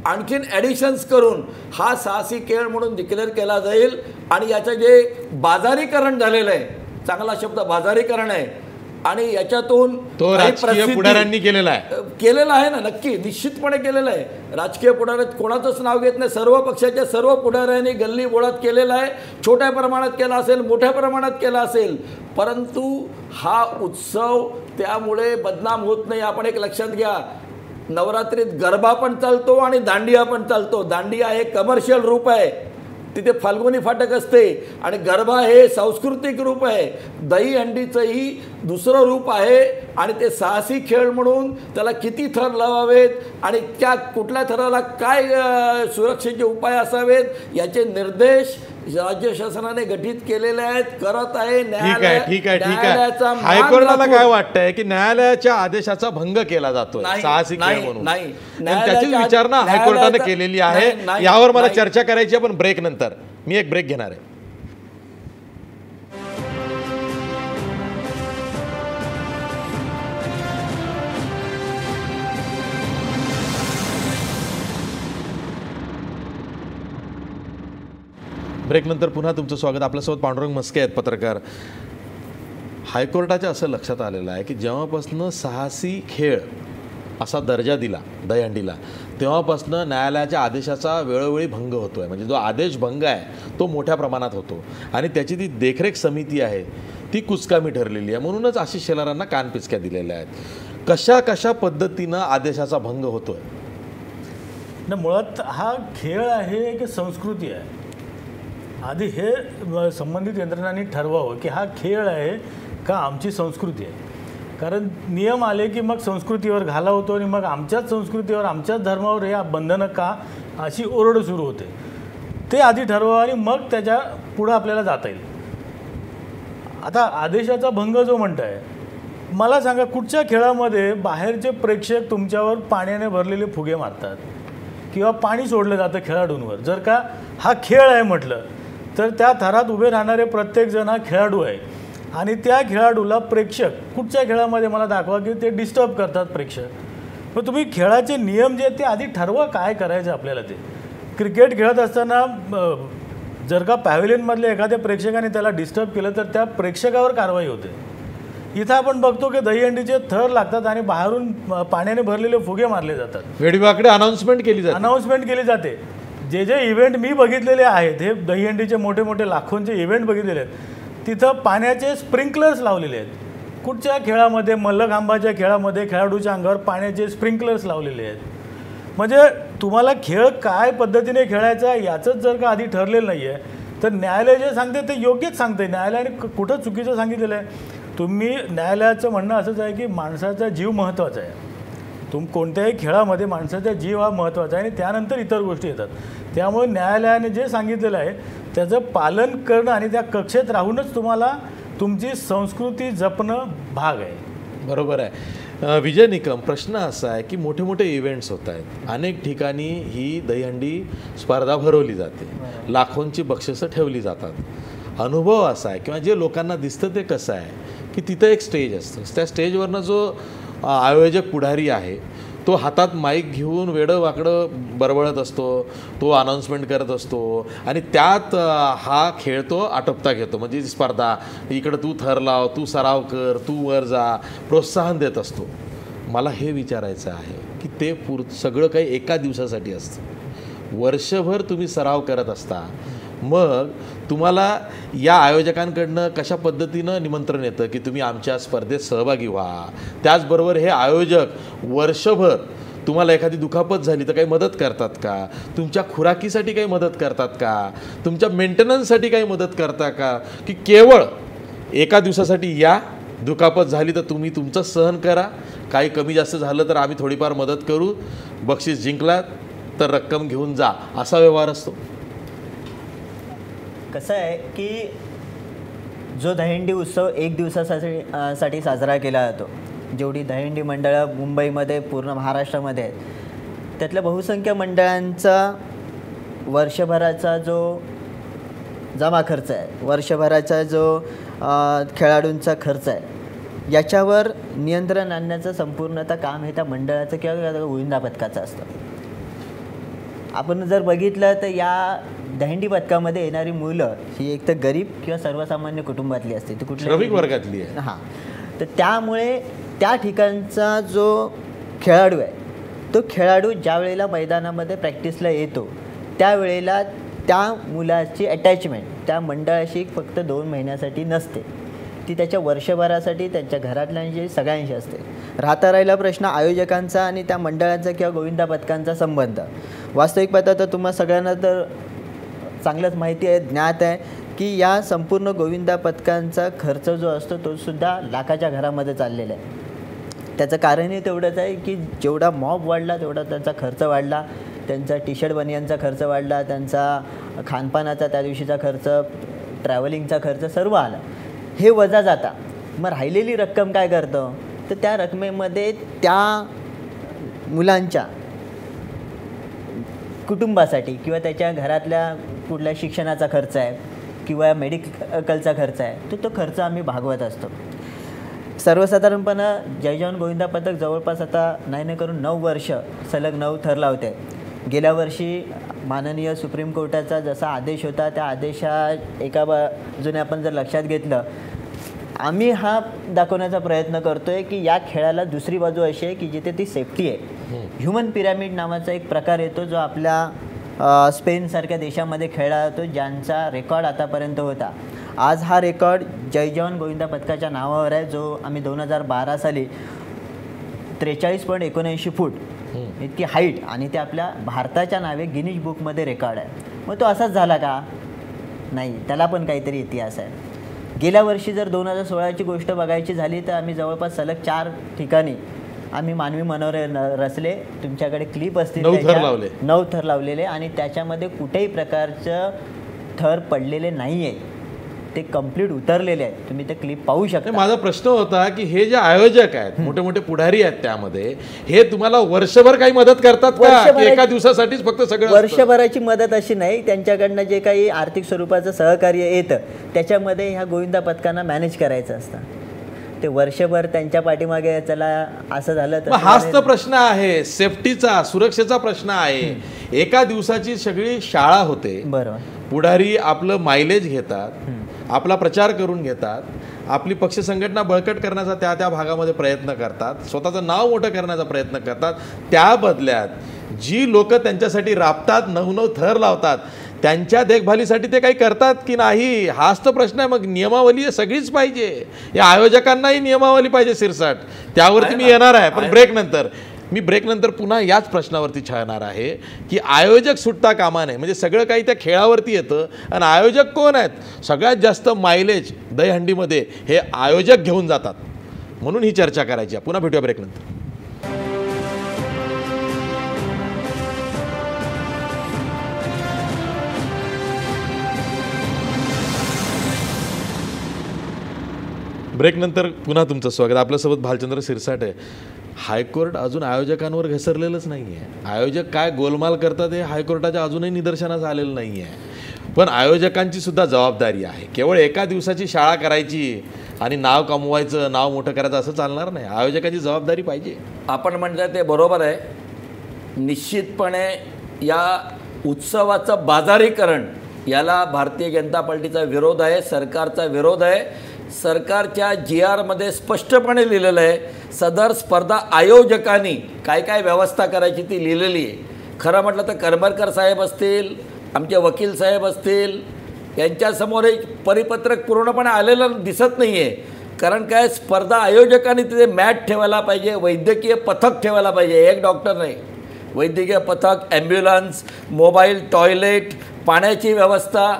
आणखीन ॲडिशन्स करून हा साहसी खेळ म्हणून डिक्लेअर केला जाईल. आणि याचं जे बाजारीकरण झालेलं आहे, चांगला शब्द बाजारीकरण आहे, आणि याच्यातून तो राजकीय पुढाऱ्यांनी केलेला आहे ना, नक्की निश्चितपणे केलेला आहे. राजकीय पुढाऱ्यात कोणाचंच नाव घेत नाही, सर्व पक्षाच्या सर्व पुढाऱ्यांनी गल्ली बोळात केलेला आहे. छोट्या प्रमाणात केला असेल, मोठ्या प्रमाणात केला असेल, परंतु हा उत्सव त्यामुळे बदनाम होत नाही. आपण एक लक्षात घ्या, नवरात्रीत गरबा पण चालतो आणि दांडिया पण चालतो. दांडिया हे कमर्शियल रूप आहे, तिथे फाल्गुनी फाटक असते, आणि गरबा हे सांस्कृतिक रूप आहे. दहीहंडीचंही दुसरं रूप आहे आणि ते साहसी खेळ म्हणून त्याला किती थर लावावेत आणि त्या कुठल्या थराला काय सुरक्षेचे उपाय असावेत याचे निर्देश राज्य शासनाने गठीत केलेले आहेत, करत आहे. ठीक आहे हायकोर्टाला काय वाटतंय की न्यायालयाच्या आदेशाचा भंग केला जातोय साहसी खेळ म्हणून, त्याची विचारणा हायकोर्टाने केलेली आहे. यावर मला चर्चा करायची आहे, पण ब्रेक नंतर. मी एक ब्रेक घेणार आहे. ब्रेकनंतर पुन्हा तुमचं स्वागत. आपल्यासोबत पांडुरंग मस्के आहेत, पत्रकार. हायकोर्टाच्या असं लक्षात आलेलं आहे की जेव्हापासून साहसी खेळ असा दर्जा दिला दहीहंडीला, तेव्हापासून न्यायालयाच्या आदेशाचा वेळोवेळी भंग होतो आहे. म्हणजे जो आदेश भंग आहे तो मोठ्या प्रमाणात होतो आणि त्याची ती देखरेख समिती आहे ती कुचकामी ठरलेली आहे. म्हणूनच आशिष शेलारांना कानपिचक्या दिलेल्या आहेत. कशा पद्धतीनं आदेशाचा भंग होतो आहे ना? मुळात हा खेळ आहे की संस्कृती आहे, आधी हे संबंधित यंत्रणांनी ठरवावं की हा खेळ आहे का आमची संस्कृती आहे. कारण नियम आले की मग संस्कृतीवर घाला होतो आणि मग आमच्याच संस्कृतीवर, आमच्याच धर्मावर हे बंधनं का अशी ओरड सुरू होते. ते आधी ठरवावं आणि मग त्याच्या पुढं आपल्याला जाता येईल. आता आदेशाचा भंग जो म्हणताय, मला सांगा कुठच्या खेळामध्ये बाहेरचे प्रेक्षक तुमच्यावर पाण्याने भरलेले फुगे मारतात किंवा पाणी सोडलं जातं खेळाडूंवर? जर का हा खेळ आहे म्हटलं तर त्या थरात उभे राहणारे प्रत्येकजण हा खेळाडू आहे आणि त्या खेळाडूला प्रेक्षक कुठच्या खेळामध्ये मला दाखवा की ते डिस्टर्ब करतात प्रेक्षक. मग तुम्ही खेळाचे नियम जे आहेत ते आधी ठरवा, काय करायचं आपल्याला. ते क्रिकेट खेळत असताना जर का पॅव्हिलियनमधल्या एखाद्या प्रेक्षकाने त्याला डिस्टर्ब केलं तर त्या प्रेक्षकावर कारवाई होते. इथं आपण बघतो की दहीहंडीचे थर लागतात आणि बाहेरून पाण्याने भरलेले फुगे मारले जातात, वेडीवाकडे अनाउन्समेंट केली जाते. जे इव्हेंट मी बघितलेले आहेत, हे दहीहंडीचे मोठे मोठे लाखोंचे इव्हेंट बघितलेले आहेत, तिथं पाण्याचे स्प्रिंकलर्स लावलेले आहेत. कुठच्या खेळामध्ये, मल्लखांबाच्या खेळामध्ये खेळाडूच्या अंगावर पाण्याचे स्प्रिंकलर्स लावलेले आहेत. म्हणजे तुम्हाला खेळ काय पद्धतीने खेळायचा याचंच जर का आधी ठरलेलं नाही आहे तर न्यायालय जे सांगते ते योग्यच सांगते. न्यायालयाने कुठं चुकीचं सांगितलेलं आहे? तुम्ही न्यायालयाचं म्हणणं असंच आहे की माणसाचा जीव महत्त्वाचा आहे. कोणत्याही खेळामध्ये माणसाचा जीव हा महत्त्वाचा आहे आणि त्यानंतर इतर गोष्टी येतात. त्यामुळे न्यायालयाने जे सांगितलेलं आहे त्याचं पालन करणं आणि त्या कक्षेत राहूनच तुम्हाला तुमची संस्कृती जपणं भाग आहे. बरोबर आहे. विजय निकम, प्रश्न असा आहे की मोठे मोठे इव्हेंट्स होत आहेत, अनेक ठिकाणी ही दहीहंडी स्पर्धा भरवली जाते, लाखोंची बक्षिसं ठेवली जातात. अनुभव असा आहे किंवा जे लोकांना दिसतं ते कसं आहे की तिथं एक स्टेज असतं, त्या स्टेजवरनं जो आयोजक पुढारी आहे तो हातात माईक घेऊन वेडं वाकडं बरबळत असतो, तो अनाऊन्समेंट करत असतो आणि त्यात हा खेळ तो आटोपता घेतो. म्हणजे स्पर्धा, इकडं तू थर लाव, तू सराव कर, तू वर जा, प्रोत्साहन देत असतो. मला हे विचारायचं आहे की ते सगळं काही एका दिवसासाठी असतं. वर्षभर तुम्ही सराव करत असता, मग तुम्हाला या आयोजकांकडनं कशा पद्धतीनं निमंत्रण येतं की तुम्ही आमच्या स्पर्धेत सहभागी व्हा. त्याचबरोबर हे आयोजक वर्षभर तुम्हाला एखादी दुखापत झाली तर काही मदत करतात का, तुमच्या खुराकीसाठी काही मदत करतात का, तुमच्या मेंटेनन्ससाठी काही मदत करता का, की केवळ एका दिवसासाठी या, दुखापत झाली तर तुम्ही तुमचं सहन करा, काही कमी जास्त झालं तर आम्ही थोडीफार मदत करू, बक्षीस जिंकलात तर रक्कम घेऊन जा, असा व्यवहार असतो? कसं आहे की जो दहीहंडी उत्सव एक दिवसासाठी साजरा केला जातो, जेवढी दहीहंडी मंडळं मुंबईमध्ये पूर्ण महाराष्ट्रामध्ये आहेत, त्यातल्या बहुसंख्य मंडळांचा वर्षभराचा जो जमा खर्च आहे, वर्षभराचा जो खेळाडूंचा खर्च आहे, याच्यावर नियंत्रण आणण्याचं संपूर्णतः काम हे त्या मंडळाचं किंवा गोविंदा पथकाचं असतं. आपण जर बघितलं तर या दहीहंडी पथकामध्ये येणारी मुलं ही एक तर गरीब किंवा सर्वसामान्य कुटुंबातली असते, ती कुठल्या श्रमिक वर्गातली आहे. हां, तर त्यामुळे त्या ठिकाणचा जो खेळाडू आहे, तो खेळाडू ज्या वेळेला मैदानामध्ये प्रॅक्टिसला येतो त्यावेळेला त्या मुलाची अटॅचमेंट त्या मंडळाशी फक्त 2 महिन्यासाठी नसते, ती त्याच्या वर्षभरासाठी त्यांच्या घरातल्यांशी सगळ्यांशी असते. राहता राहिला प्रश्न आयोजकांचा आणि त्या मंडळाचा किंवा गोविंदा पथकांचा संबंध. वास्तविक पाहता तर तुम्हा सगळ्यांना तर चांगलंच माहिती आहे, ज्ञात आहे की या संपूर्ण गोविंदा पथकांचा खर्च जो असतो तो सुद्धा लाखाच्या घरामध्ये चाललेला आहे. त्याचं कारणही तेवढंच आहे की जेवढा मॉब वाढला तेवढा त्यांचा खर्च वाढला, त्यांचा टी शर्ट बनियांचा खर्च वाढला, त्यांचा खानपानाचा त्या दिवशीचा खर्च, ट्रॅव्हलिंगचा खर्च सर्व आला. हे वजा जाता मग राहिलेली रक्कम काय करतं, तर त्या रकमेमध्ये त्या मुलांच्या कुटुंबासाठी किंवा त्याच्या घरातल्या कुठल्या शिक्षणाचा खर्च आहे किंवा मेडिकलचा खर्च आहे, तो खर्च आम्ही भागवत असतो. सर्वसाधारणपणे जय जवान गोविंदा पथक जवळपास आता नाही करून 9 वर्ष सलग 9 थर लावते. गेल्या वर्षी माननीय सुप्रीम कोर्टाचा जसा आदेश होता त्या आदेशा एका बाजूने आपण जर लक्षात घेतलं, आम्ही हा दाखवण्याचा प्रयत्न करतो आहे की या खेळाला दुसरी बाजू अशी आहे की जिथे ती सेफ्टी आहे. ह्युमन पिरॅमिड नावाचा एक प्रकार येतो जो आपल्या स्पेनसारख्या देशामध्ये खेळला जातो, ज्यांचा रेकॉर्ड आतापर्यंत होता. आज हा रेकॉर्ड जय जवान गोविंदा पथकाच्या नावावर आहे, जो आम्ही 2012 साली 43.79 फूट इतकी हाईट, आणि ते आपल्या भारताच्या नावे गिनीज बुकमध्ये रेकॉर्ड आहे. मग तो असाच झाला का? नाही, त्याला पण काहीतरी इतिहास आहे. गेल्या वर्षी जर 2016ची गोष्ट बघायची झाली तर आम्ही जवळपास सलग 4 ठिकाणी आम्ही मानवी मनोरे रचले. तुमच्याकडे क्लिप असतील, 9 थर लावलेले आणि त्याच्यामध्ये कुठेही प्रकारचं थर पडलेले नाही आहे, ते कंप्लीट उतरलेले आहेत. तुम्ही ते क्लिप पाहू शकता. माझा प्रश्न होता की हे जे आयोजक आहेत, मोठे मोठे पुढारी आहेत, त्यामध्ये हे तुम्हाला वर्षभर काही मदत करतात का, एका दिवसासाठीच फक्त सगळं? वर्षभराची मदत अशी नाही, त्यांच्याकडनं जे काही आर्थिक स्वरूपाचं सहकार्य येतं त्याच्यामध्ये ह्या गोविंदा पथकांना मॅनेज करायचं असतं. ते वर्षभर त्यांच्या पाठीमागे चला असं झालं तर हाच तर प्रश्न आहे, सेफ्टीचा, सुरक्षेचा प्रश्न आहे. एका दिवसाची सगळी शाळा होते, बरोबर. पुढारी आपलं मायलेज घेतात, आपला प्रचार करून घेतात, आपली पक्ष संघटना बळकट करण्याचा त्या भागामध्ये प्रयत्न करतात, स्वतःचं नाव मोठं करण्याचा प्रयत्न करतात. त्या बदल्यात जी लोक त्यांच्यासाठी राबतात, 9 थर लावतात, त्यांच्या देखभालीसाठी ते काही करतात की नाही, हाच तर प्रश्न आहे. मग नियमावली सगळीच पाहिजे, या आयोजकांनाही नियमावली पाहिजे सिरसाट. त्यावरती मी येणार आहे, पण ब्रेक नंतर पुन्हा याच प्रश्नावरती छाळणार आहे की आयोजक सुटता कामा नये. म्हणजे सगळं काही त्या खेळावरती येतं आणि आयोजक कोण आहेत? सगळ्यात जास्त मायलेज दहीहंडीमध्ये हे आयोजक घेऊन जातात, म्हणून ही चर्चा करायची. पुन्हा भेटूया ब्रेक नंतर. ब्रेकनंतर पुन्हा तुमचं स्वागत. आपल्यासोबत भालचंद्र सिरसाट आहे. हायकोर्ट अजून आयोजकांवर घसरलेलंच नाही आहे. आयोजक काय गोलमाल करतात हे हायकोर्टाच्या अजूनही निदर्शनास आलेलं नाही आहे. पण आयोजकांची सुद्धा जबाबदारी आहे. केवळ एका दिवसाची शाळा करायची आणि नाव कमवायचं, नाव मोठं करायचं असं चालणार नाही. आयोजकाची जबाबदारी पाहिजे. आपण म्हणता ते बरोबर आहे. निश्चितपणे या उत्सवाचं बाजारीकरण याला भारतीय जनता पार्टीचा विरोध आहे, सरकारचा विरोध आहे. सरकारच्या GRमध्ये स्पष्टपणे लिहिलेलं आहे, सदर स्पर्धा आयोजकांनी काय काय व्यवस्था करायची ती लिहिलेली आहे. खरं म्हटलं तर करमरकर साहेब असतील, आमचे वकील साहेब असतील, यांच्यासमोर एक परिपत्रक पूर्णपणे आलेलं दिसत नाही आहे. कारण काय, स्पर्धा आयोजकांनी तिथे मॅट ठेवायला पाहिजे, वैद्यकीय पथक ठेवायला पाहिजे, एक डॉक्टर नाही, वैद्यकीय पथक, ॲम्ब्युलन्स, मोबाईल, टॉयलेट, पाण्याची व्यवस्था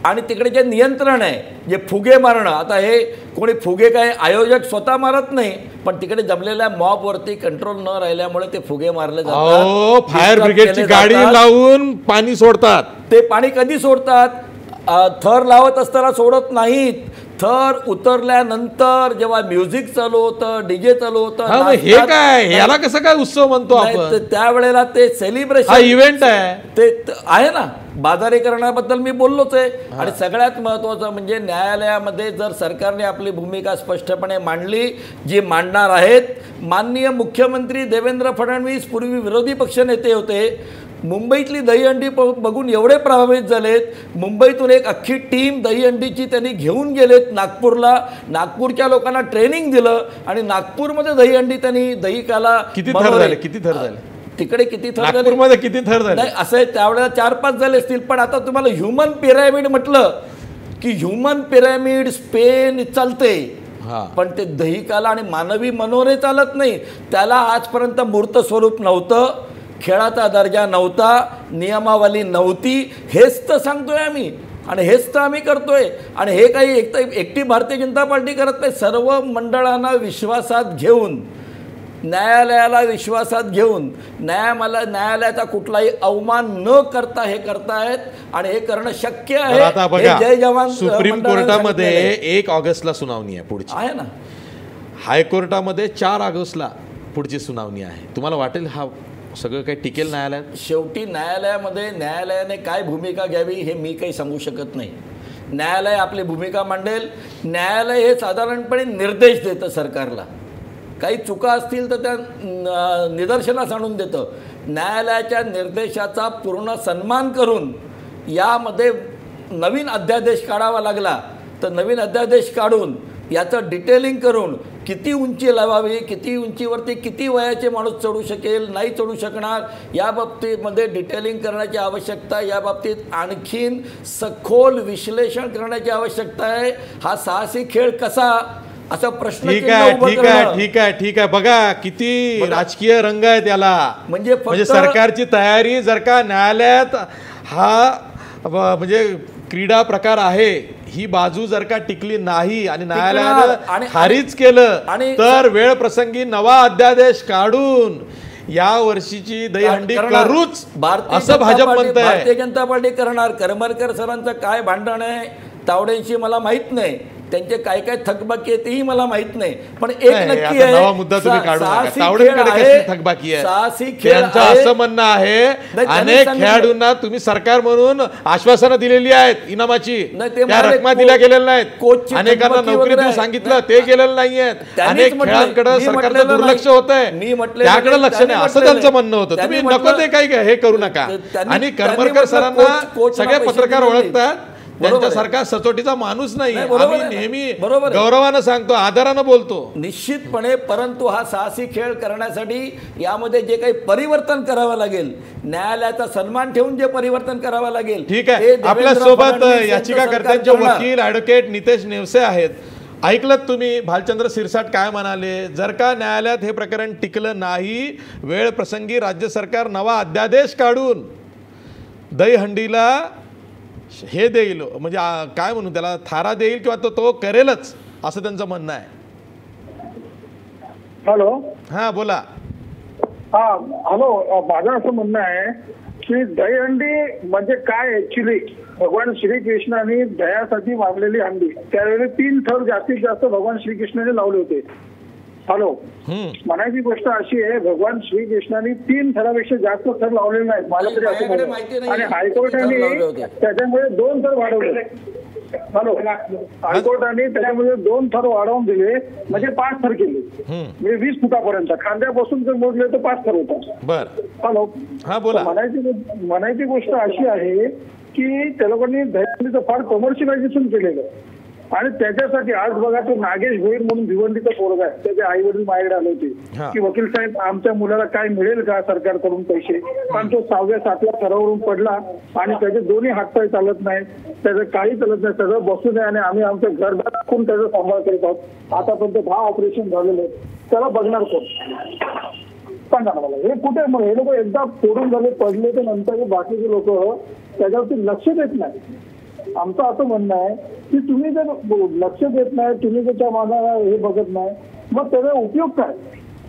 आणि तिकडे जे नियंत्रण आहे, जे फुगे मारणं. आता हे कोणी फुगे काय आयोजक स्वतः मारत नाही, पण तिकडे जमलेल्या मॉबवरती कंट्रोल न राहिल्यामुळे ते फुगे मारले जातात. फायर ब्रिगेडची गाडी लावून पाणी सोडतात. ते पाणी कधी सोडतात? थर लावत असताना सोडत नाहीत. थर उतरल्यानंतर जेव्हा म्युझिक चालू होतं, डीजे चालू होतं, हे काय, याला कसं काय उत्सव म्हणतो आपण? त्यावेळेला ते सेलिब्रेशन इव्हेंट आहे, ते आहे ना. बाजारीकरणाबद्दल मी बोललोच आहे. आणि सगळ्यात महत्त्वाचं म्हणजे न्यायालयामध्ये जर सरकारने आपली भूमिका स्पष्टपणे मांडली, जी मांडणार आहेत. माननीय मुख्यमंत्री देवेंद्र फडणवीस पूर्वी विरोधी पक्षनेते होते, मुंबईतली दहीहंडी बघून एवढे प्रभावित झालेत. मुंबईतून एक अख्खी टीम दहीहंडीची त्यांनी घेऊन गेलेत नागपूरला. नागपूरच्या लोकांना ट्रेनिंग दिलं आणि नागपूरमध्ये दहीहंडी त्यांनी दहीकाला किती थर झाले तिकडे किती थर झाले, नागपूरमध्ये किती थर झाले नाही असं त्यावेळेला 4-5 झाले असतील. पण आता तुम्हाला ह्युमन पिरॅमिड म्हटलं की ह्युमन पिरॅमिड स्पेन चालते, पण ते दहीकाला आणि मानवी मनोरे चालत नाही. त्याला आजपर्यंत मूर्त स्वरूप नव्हतं, खेळाचा दर्जा नव्हता, नियमावली नव्हती. हेच तर सांगतोय आम्ही आणि हेच तर आम्ही करतोय. आणि हे काही एकटी भारतीय जनता पार्टी करत नाही. सर्व मंडळांना विश्वासात घेऊन, न्यायालयाला विश्वासात घेऊन, न्यायालयाचा कुठलाही अवमान न करता हे करतायत आणि हे करणं शक्य आहे. आता बघा, जय जवान सुप्रीम कोर्टामध्ये 1 ऑगस्टला सुनावणी आहे पुढची, आहे ना. हायकोर्टामध्ये 4 ऑगस्टला पुढची सुनावणी आहे. तुम्हाला वाटेल हा सगळं काही टिकेल न्यायालयात? शेवटी न्यायालयाने काय भूमिका घ्यावी हे मी काही सांगू शकत नाही. न्यायालय आपली भूमिका मांडेल. न्यायालय हे साधारणपणे निर्देश देतं सरकारला. काही चुका असतील तर त्या निदर्शनास आणून देतं. न्यायालयाच्या निर्देशाचा पूर्ण सन्मान करून यामध्ये नवीन अध्यादेश काढावा लागला तर नवीन अध्यादेश काढून याचं डिटेलिंग करून किती उंची लावावी, किती उंचीवरती किती वयाचे माणूस चढू शकेल, नाही चढू शकणार, या बाबतीमध्ये डिटेलिंग करण्याची आवश्यकता, या बाबतीत आणखीन सखोल विश्लेषण करण्याची आवश्यकता आहे. हा साहसी खेळ कसा, असा प्रश्न. ठीक आहे. बघा किती राजकीय रंग आहे त्याला. म्हणजे सरकारची तयारी जर का न्यायालयात हा म्हणजे क्रीडा प्रकार आहे ही बाजू जर का टिकली नाही आणि न्यायालयाने खारिज केलं तर वेळ प्रसंगी नवा अध्यादेश काढून या वर्षीची दहीहंडी करूच असं भाजप म्हणतंय. भारतीय जनता पार्टी करणार. करमरकर सरांचं काय भांडण आहे तावडेंशी मला माहित नाही, त्यांचे काय काय थकबाकी आहे तेही मला माहित नाही. पण एक नक्की आहे, नवा मुद्दा तुम्ही काढू नका. तावडेंकडे कशी थकबाकी आहे? त्यांचं असं म्हणणं आहे अनेक खेळाडूंना तुम्ही सरकार म्हणून आश्वासनं दिलेली आहेत इनामाची, त्या रकमा दिल्या गेलेल्या नाहीत. अनेकांना नोकरी देऊन सांगितलं ते गेलेलं नाहीये. अनेक खेळांकडे सरकारचं दुर्लक्ष होतंय, त्याकडे लक्ष नाही असं त्यांचं म्हणणं होतं. तुम्ही नको ते काही हे करू नका. आणि करमरकर सरांना सगळे पत्रकार ओळखतात, त्यांच्यासारखा सचोटीचा माणूस नाही. आम्ही नेहमी गौरवानं सांगतो, आदरानं बोलतो निश्चितपणे. परंतु हा साहसी खेळ करण्यासाठी यामध्ये जे काही परिवर्तन करावं लागेल, न्यायालयाचा सन्मान ठेवून जे परिवर्तन करावं लागेल. ठीक आहे. आपल्या सोबत याचिकाकर्त्यांचे वकील ॲडव्होकेट नितेश नेवसे आहेत. ऐकलत तुम्ही भालचंद्र सिरसाट काय म्हणाले? जर का न्यायालयात हे प्रकरण टिकलं नाही, वेळ प्रसंगी राज्य सरकार नवा अध्यादेश काढून दहीहंडीला हे देईल, म्हणजे काय म्हणू त्याला, थारा देईल किंवा तो करेलच असं त्यांचं म्हणणं आहे. हॅलो, हा बोला. हॅलो, माझं असं म्हणणं आहे की दहीहंडी म्हणजे काय ऍक्च्युली भगवान श्रीकृष्णाने दह्यासाठी वाढलेली हंडी, त्यावेळी 3 थर जास्तीत जास्त भगवान श्रीकृष्णाने लावले होते. हॅलो, म्हणायची गोष्ट अशी आहे, भगवान श्रीकृष्णाने 3 थरापेक्षा जास्त थर लावलेले नाहीत मला तरी असं म्हणतं. आणि हायकोर्टाने त्याच्यामुळे 2 थर वाढवले. हॅलो, हायकोर्टाने त्याच्यामध्ये 2 थर वाढवून दिले, म्हणजे 5 थर केले. म्हणजे 20 फुटापर्यंत खांद्यापासून जर मोजले तर 5 थर होतात. बर, हॅलो, हा बोला. म्हणायची गोष्ट अशी आहे की त्या लोकांनी दहीहंडीचं फार कमर्शियलायझेशन केलेलं आहे. आणि त्याच्यासाठी आज बघा, तो नागेश भोईर म्हणून भिवंडीचा पोरगा आहे, त्याचे आई वडील माझ्याकडे आले होते की वकील साहेब आमच्या मुलाला काय मिळेल का सरकारकडून पैसे. पण तो 6व्या 7व्या थरावरून पडला आणि त्याचे दोन्ही हातपाय चालत नाही, त्याचं काही चालत नाही, सगळं बसून आहे आणि आम्ही आमचं घर दाखवून त्याचा सांभाळ करत आहोत. आतापर्यंत 10 ऑपरेशन झालेले आहेत. त्याला बघणार कोण सांगा ना मला. हे कुठे मग हे लोक एकदा फोडून झाले पडले तर नंतर बाकीचे लोक त्याच्यावरती लक्ष देत नाही. आमचं असं म्हणणं आहे की तुम्ही जर लक्ष देत नाही, तुम्ही त्याच्या मागे हे बघत नाही, मग त्याचा उपयोग काय.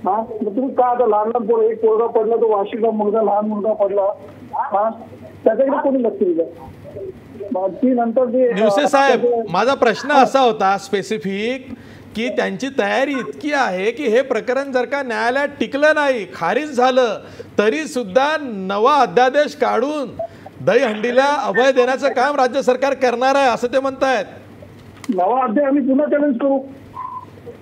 हा, मग तुम्ही का आता लहान लहान पोरं, एक पोरगा पडला तो वाशीचा मुलगा, लहान मुलगा पडला, हा त्याच्याकडे कोणी लक्ष दिलं. ती नंतर निवसे साहेब, माझा प्रश्न असा होता स्पेसिफिक की त्यांची तयारी इतकी आहे की हे प्रकरण जर का न्यायालयात टिकलं नाही, खारिज झालं, तरी सुद्धा नवा अध्यादेश काढून दहीहंडीला अभय देण्याचं काम राज्य सरकार करणार आहे असं ते म्हणतायत. नवा अध्याय आम्ही पुन्हा चॅलेंज करू.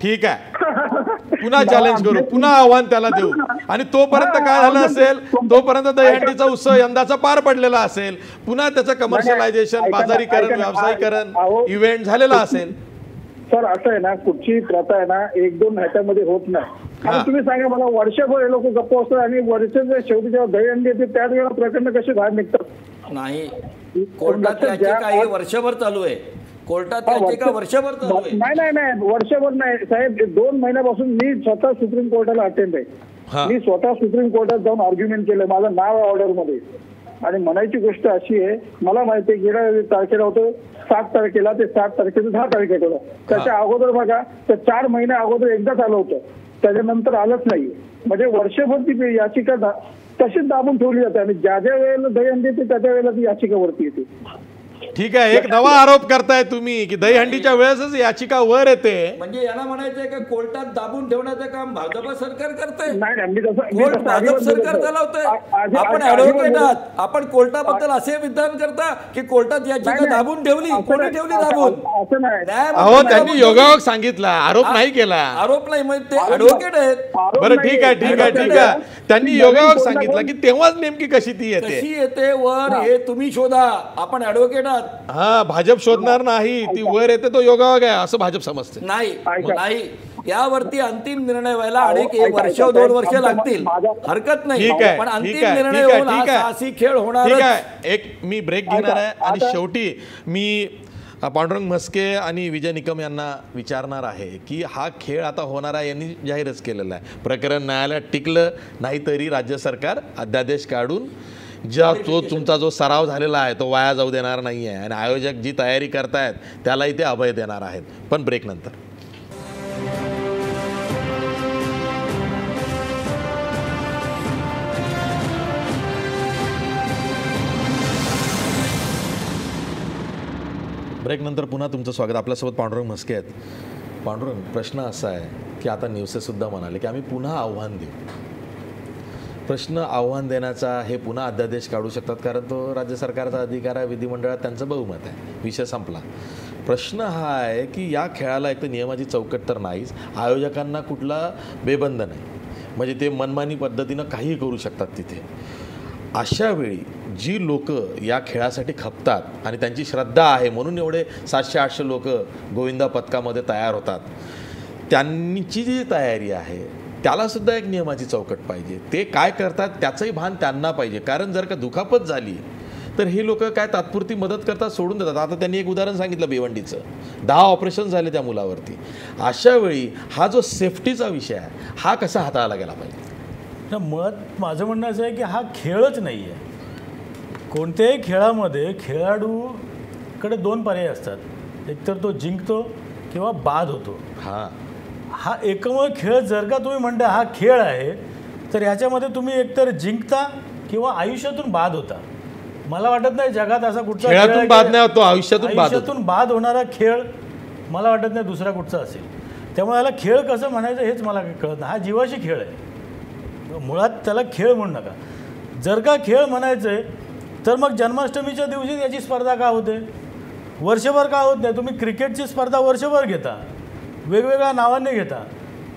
ठीक आहे, पुन्हा चॅलेंज करू, पुन्हा आव्हान त्याला देऊ. आणि तोपर्यंत काय झालं असेल, तोपर्यंत दहीहंडीचा उत्सव यंदाचा पार पडलेला असेल, पुन्हा त्याचं कमर्शियलायझेशन, बाजारीकरण, व्यावसायिकरण, इव्हेंट झालेला असेल. सर असं आहे ना, कुठची प्रथा आहे ना 1-2 ह्याच्यामध्ये होत नाही. आणि तुम्ही सांगा मला, वर्षभर हे लोक गप्प असतात आणि वर्षाच्या शेवटी जेव्हा दहीहंडी येते त्याच वेळेला प्रकरण कसे बाहेर निघतात. नाही, कोर्टात याचिका ही वर्षभर चालू आहे. कोर्टात याचिका वर्षभर चालू आहे. नाही वर्षभर नाही साहेब. 2 महिन्यापासून मी स्वतः सुप्रीम कोर्टाला अटेंड आहे. मी स्वतः सुप्रीम कोर्टात जाऊन आर्ग्युमेंट केलं, माझं नाव आहे ऑर्डरमध्ये. आणि म्हणायची गोष्ट अशी आहे, मला माहिती आहे गेल्या तारखेला होतं 7 तारखेला, ते 7 तारखेचं 10 तारखेला होतं. त्याच्या अगोदर बघा, तर 4 महिन्या अगोदर एकदाच आलं होतं, त्याच्यानंतर आलंच नाही. म्हणजे वर्षभर ती याचिका तशीच दाबून ठेवली जाते आणि ज्या ज्या वेळेला दहीहंडी येते त्या त्या वेळेला ती याचिकावरती येते. ठीक आहे, एक नवा आरोप करताय तुम्ही की दहीहंडीच्या वेळेसच याचिका वर येते. म्हणजे याला म्हणायचंय का कोर्टात दाबून ठेवण्याचं काम भाजप सरकार करतंय. नाही, कोर्ट भाजप सरकार चालवतंय. आपण ऍडव्होकेट आहात, आपण कोर्टाबद्दल असे विधान करता की कोर्टात याचिका दाबून ठेवली. कोणी ठेवली दाबून? असं नाही. अहो, त्यांनी योगायोग सांगितला, आरोप नाही केला. आरोप नाही, म्हणजे ते ऍडव्होकेट आहेत. बरं ठीक आहे. त्यांनी योगायोग सांगितला की तेव्हाच नेमकी कशी ती येते वर, हे तुम्ही शोधा. आपण ऍडव्होकेट आहात. हा, भाजप शोधणार नाही, ती वर येते तो योगायोग आहे असं भाजप समजते. नाही, यावरती अंतिम निर्णय व्हायला अनेक 1 वर्ष 2 वर्ष लागतील, हरकत नाही. पण अंतिम निर्णय होऊन हा साहसी खेळ होणार. ठीक आहे, एक मी ब्रेक घेणार आहे आणि शेवटी मी पांडुरंग म्हस्के आणि विजय निकम यांना विचारणार आहे की हा खेळ आता होणार आहे, यांनी जाहीरच केलेला आहे. प्रकरण न्यायालयात टिकलं नाही तरी राज्य सरकार अध्यादेश काढून तुमचा जो सराव झालेला आहे तो वाया जाऊ देणार नाही आहे. आणि आयोजक जी तयारी करतायत त्यालाही ते अभय देणार आहेत. पण ब्रेक नंतर. ब्रेक नंतर पुन्हा तुमचं स्वागत. आपल्यासोबत पांडुरंग म्हस्के आहेत. पांडुरंग, प्रश्न असा आहे की आता निवसेसुद्धा म्हणाले की आम्ही पुन्हा आव्हान देऊ. प्रश्न आव्हान देण्याचा, हे पुन्हा अध्यादेश काढू शकतात कारण तो राज्य सरकारचा अधिकार आहे, विधिमंडळात त्यांचं बहुमत आहे, विषय संपला. प्रश्न हा आहे की या खेळाला एक तर नियमाची चौकट तर नाहीच, आयोजकांना कुठला बेबंद नाही, म्हणजे ते मनमानी पद्धतीनं काहीही करू शकतात तिथे. अशा वेळी जी लोक या खेळासाठी खपतात आणि त्यांची श्रद्धा आहे म्हणून एवढे 700-800 लोक गोविंदा पथकामध्ये तयार होतात, त्यांची जी तयारी आहे त्यालासुद्धा एक नियमाची चौकट पाहिजे. ते काय करतात त्याचंही भान त्यांना पाहिजे. कारण जर का दुखापत झाली तर हे लोक काय तात्पुरती मदत करतात, सोडून देतात. आता त्यांनी एक उदाहरण सांगितलं भिवंडीचं, 10 ऑपरेशन झाले त्या मुलावरती. अशा वेळी हा जो सेफ्टीचा विषय आहे हा कसा हाताळला गेला पाहिजे? मुळात माझं म्हणणं असं आहे की हा खेळच नाही आहे. कोणत्याही खेळामध्ये खेळाडूकडे 2 पर्याय असतात, एकतर तो जिंकतो किंवा बाद होतो. हा एकमेव खेळ जर का तुम्ही म्हणता हा खेळ आहे तर ह्याच्यामध्ये तुम्ही एकतर जिंकता किंवा आयुष्यातून बाद होता. मला वाटत नाही जगात असा कुठचा खेळातून बाद नाही होतो, आयुष्यातून बाद होणारा खेळ मला वाटत नाही दुसरा कुठचा असेल. त्यामुळे याला खेळ कसं म्हणायचं हेच मला कळत नाही. हा जीवाशी खेळ आहे, मुळात त्याला खेळ म्हणू नका. जर का खेळ म्हणायचं आहे तर मग जन्माष्टमीच्या दिवशी याची स्पर्धा का होते? वर्षभर का होत नाही? तुम्ही क्रिकेटची स्पर्धा वर्षभर घेता, वेगवेगळ्या नावाने घेता.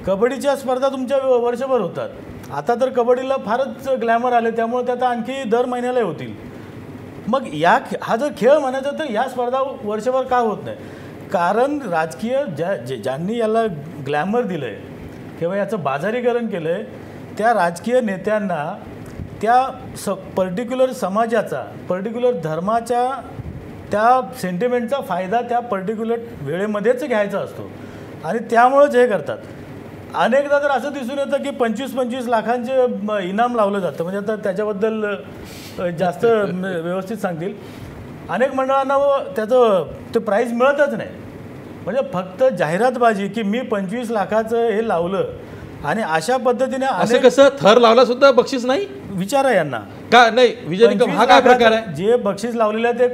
कबड्डीच्या स्पर्धा तुमच्या वर्षभर होतात. आता तर कबड्डीला फारच ग्लॅमर आले, त्यामुळे त्यात आणखी दर महिन्याला होतील. मग हा जर खेळ म्हणायचा तर ह्या स्पर्धा वर्षभर का होत नाही? कारण राजकीय ज्यांनी याला ग्लॅमर दिलं आहे किंवा याचं बाजारीकरण केलं आहे, त्या राजकीय नेत्यांना त्या पर्टिक्युलर समाजाचा, पर्टिक्युलर धर्माच्या त्या सेंटिमेंटचा फायदा त्या पर्टिक्युलर वेळेमध्येच घ्यायचा असतो आणि त्यामुळेच हे करतात. अनेकदा तर असं दिसून येतं की 25-25 लाखांचे इनाम लावलं जातं. म्हणजे आता त्याच्याबद्दल जास्त व्यवस्थित सांगतील. अनेक मंडळांना त्याचं ते प्राईज मिळतच नाही. म्हणजे फक्त जाहिरातबाजी की मी 25 लाखाचं हे लावलं आणि अशा पद्धतीने असं कसं थर लावला सुद्धा बक्षीस नाही? विचारा यांना का नाही विजय निकम, हा काय प्रकार आहे? जे बक्षीस लावलेलं आहे ते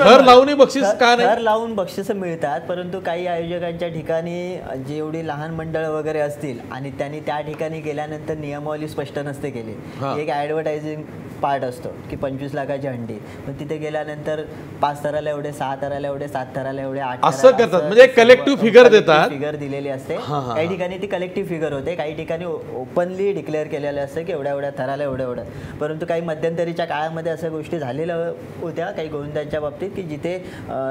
थर लावून बक्षीस का नाही? थर लावून बक्षीस मिळतात, परंतु काही आयोजकांच्या ठिकाणी जेवढी लहान मंडळ वगैरे असतील आणि त्यांनी त्या ठिकाणी गेल्यानंतर नियमावली स्पष्ट नसते केली. एक ॲडव्हर्टायझिंग पार्ट असतो की 25 लाखाची हंडी, पण तिथे गेल्यानंतर 5 थराला एवढे, 6 थराला एवढे, 7 थराला एवढे, 8 असं करतात. म्हणजे कलेक्टिव्ह फिगर देतात, फिगर दिलेली असते. काही ठिकाणी ती कलेक्टिव्ह फिगर होते, काही ठिकाणी ओपनली डिक्लेअर केलेलं असतं की एवढ्या एवढ्या थराला एवढं एवढं. परंतु काही मध्यंतरीच्या काळामध्ये अशा गोष्टी झालेल्या होत्या काही गोविंदांच्या बाबतीत की जिथे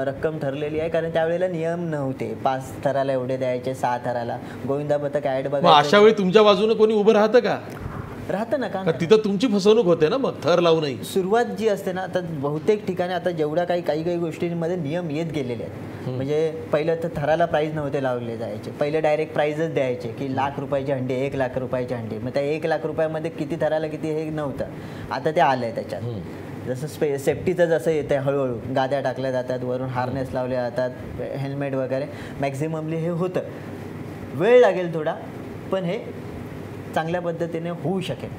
रक्कम ठरलेली आहे, कारण त्यावेळेला नियम नव्हते. 5 थराला एवढे द्यायचे, 6 थराला. गोविंदा पथक ॲड बघा. अशा वेळी तुमच्या बाजूने कोणी उभं राहतं का? राहतं ना. का तिथं तुमची फसवणूक होते ना. मग थर लावूनही सुरुवात जी असते ना, आता बहुतेक ठिकाणी आता जेवढ्या काही गोष्टींमध्ये नियम येत गेलेले आहेत. म्हणजे पहिलं तर थराला प्राईज नव्हते लावले जायचे, पहिले डायरेक्ट प्राईजच द्यायचे की ₹1,00,000 हंडी, ₹1,00,000 हंडी. मग त्या ₹1,00,000 किती थराला किती हे नव्हतं. आता ते आलं आहे त्याच्यात. जसं सेफ्टीचं जसं येतं आहे, हळूहळू गाद्या टाकल्या जातात, वरून हार्नेस लावले जातात, हेल्मेट वगैरे. मॅक्झिममली हे होतं. वेळ लागेल थोडा, पण हे चांगल्या पद्धतीने होऊ शकेल.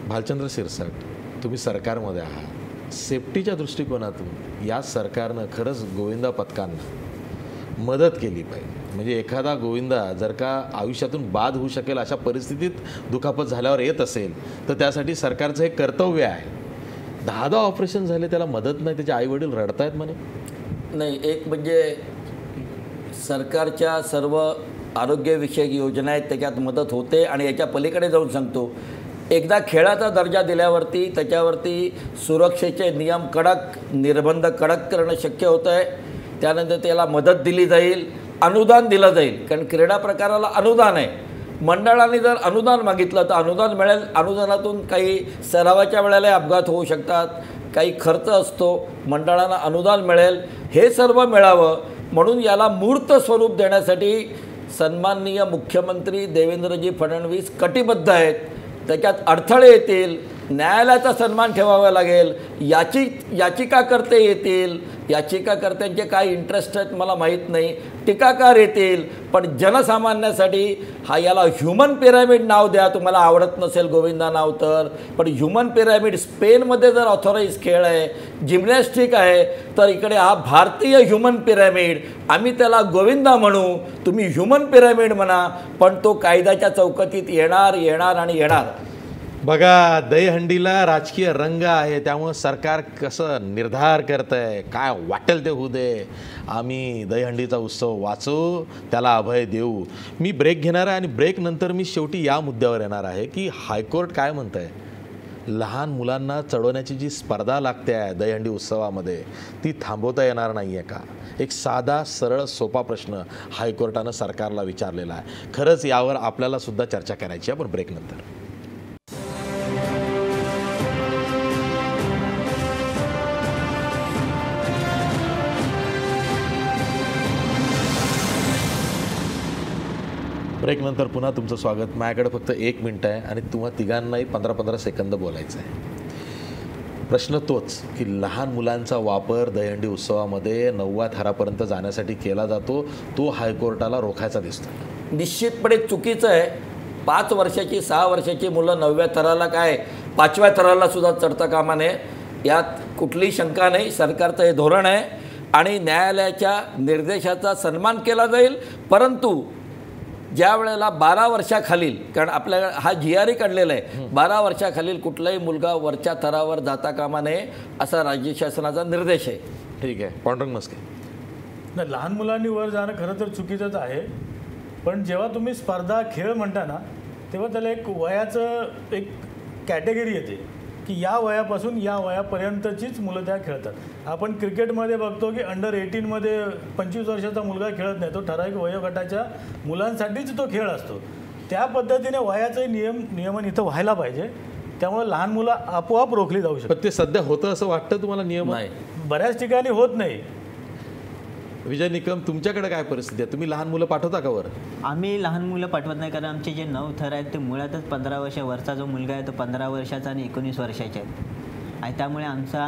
भालचंद्र शिरसाट, तुम्ही सरकारमध्ये आहात, सेफ्टीच्या दृष्टिकोनातून या सरकारनं खरंच गोविंदा पथकांना मदत केली पाहिजे. म्हणजे एखादा गोविंदा जर का आयुष्यातून बाद होऊ शकेल अशा परिस्थितीत दुखापत झाल्यावर येत असेल तर त्यासाठी सरकारचं हे कर्तव्य आहे. 10 ऑपरेशन झाले, त्याला मदत नाही, त्याचे आईवडील रडतायत म्हणे. नाही, एक म्हणजे सरकारच्या सर्व आरोग्यविषयक योजना आहेत त्याच्यात मदत होते. आणि याच्या पलीकडे जाऊन सांगतो, एकदा खेळाचा दर्जा दिल्यावरती त्याच्यावरती सुरक्षेचे नियम कडक, निर्बंध कडक करणं शक्य होतं आहे. त्यानंतर त्याला मदत दिली जाईल, अनुदान दिलं जाईल. कारण क्रीडा प्रकाराला अनुदान आहे. मंडळाने जर अनुदान मागितलं तर अनुदान मिळेल. अनुदानातून काही सरावाच्या वेळेला अपघात होऊ शकतात, काही खर्च असतो, मंडळांना अनुदान मिळेल. हे सर्व मिळावं म्हणून याला मूर्त स्वरूप देण्यासाठी सन्माननीय मुख्यमंत्री देवेंद्रजी फडणवीस कटिबद्ध आहेत. त्याच्यात अडथळे येतील, न्यायालयाचा सन्मान ठेवावा लागेल, याचिकाकर्ते येतील, याचिकाकर्त्यांचे काय इंटरेस्ट आहेत मला माहीत नाही, टीकाकार येतील, पण जनसामान्यासाठी याला ह्युमन पिरॅमिड नाव द्या. तुम्हाला आवडत नसेल गोविंदा नाव तर, पण ह्युमन पिरॅमिड स्पेनमध्ये जर ऑथॉराईज खेळ आहे, जिम्नॅस्टिक आहे, तर इकडे हा भारतीय ह्युमन पिरॅमिड. आम्ही त्याला गोविंदा म्हणू, तुम्ही ह्युमन पिरॅमिड म्हणा, पण तो कायद्याच्या चौकटीत येणार आणि येणार. बघा, दहीहंडीला राजकीय रंग आहे, त्यामुळं सरकार कसं निर्धार करत आहे, काय वाटेल ते होऊ दे, आम्ही दहीहंडीचा उत्सव वाचवू, त्याला अभय देऊ. मी ब्रेक घेणार आहे आणि ब्रेक नंतर मी शेवटी या मुद्द्यावर येणार आहे की हायकोर्ट काय म्हणत आहे. लहान मुलांना चढवण्याची जी स्पर्धा लागते आहे दहीहंडी उत्सवामध्ये, ती थांबवता येणार नाही आहे का? एक साधा सरळ सोपा प्रश्न हायकोर्टानं सरकारला विचारलेला आहे. खरंच यावर आपल्याला सुद्धा चर्चा करायची आहे, पण ब्रेक नंतर. ब्रेक नंतर पुन्हा तुमचं स्वागत. माझ्याकडे फक्त 1 मिनिट आहे आणि तुम्हा तिघांनाही 15-15 सेकंद बोलायचं आहे. प्रश्न तोच की लहान मुलांचा वापर दहीहंडी उत्सवामध्ये 9व्या थरापर्यंत जाण्यासाठी केला जातो, तो हायकोर्टाला रोखायचा दिसतो. निश्चितपणे चुकीचं आहे. 5 वर्षाची 6 वर्षाची मुलं 9व्या थराला काय 5व्या थराला सुद्धा चढता कामा नये, यात कुठलीही शंका नाही. सरकारचं हे धोरण आहे आणि न्यायालयाच्या निर्देशाचा सन्मान केला जाईल. परंतु ज्या वेळेला 12 वर्षाखालील, कारण आपल्याला हा GRE काढलेला आहे, 12 वर्षाखालील कुठलाही मुलगा वरच्या थरावर जाता कामा नये असा राज्य शासनाचा निर्देश आहे. ठीक आहे, पांडुरंग मस्के. नाही, लहान मुलांनी वर जाणं खरं तर चुकीचंच आहे, पण जेव्हा तुम्ही स्पर्धा खेळ म्हणता ना तेव्हा त्याला एक वयाचं एक कॅटेगरी येते की या वयापासून या वयापर्यंतचीच मुलं त्या खेळतात. आपण क्रिकेटमध्ये बघतो की अंडर 18मध्ये 25 वर्षाचा मुलगा खेळत नाही, तो ठराविक वयोगटाच्या मुलांसाठीच तो खेळ असतो. त्या पद्धतीने वयाचे नियमन इथं व्हायला पाहिजे. त्यामुळे लहान मुलं आपोआप रोखली जाऊ शकतात. पण ते सध्या होतं असं वाटतं तुम्हाला नियम? नाही, बऱ्याच ठिकाणी होत नाही. विजय निकम, तुमच्याकडे काय परिस्थिती आहे? तुम्ही लहान मुलं पाठवता का वर? आम्ही लहान मुलं पाठवत नाही, कारण आमचे जे 9 थर आहेत ते मुळातच 15 वर्षावरचा जो मुलगा आहे तो 15 वर्षाचा आणि 19 वर्षाचे आहेत. आणि त्यामुळे आमचा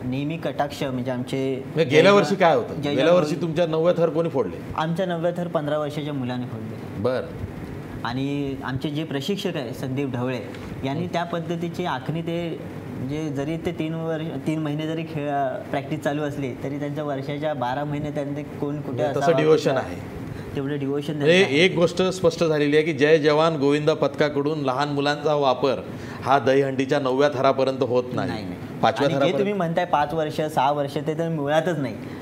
नेहमी कटाक्ष म्हणजे आमचे गेल्या वर्षी काय होतं? गेल्या वर्षी तुमच्या 9व्या थर कोणी फोडले? आमच्या 9व्या थर 15 वर्षाच्या मुलाने फोडले. बरं. आणि आमचे जे प्रशिक्षक आहे संदीप ढवळे यांनी त्या पद्धतीची आखणी ते म्हणजे जरी ते 3 महिने जरी प्रॅक्टिस चालू असली तरी त्यांच्या वर्षाच्या 12 महिने त्यांचे कोण कुठे तसं डिवोशन आहे, तेवढं डिवोशन. एक गोष्ट स्पष्ट झालेली आहे की जय जवान गोविंदा पथकाकडून लहान मुलांचा वापर हा दहीहंडीच्या 9व्या थरापर्यंत होत नाही. 5व्या थरापर्यंत तुम्ही म्हणताय 5 वर्ष 6 वर्ष ते तर मुळातच नाही.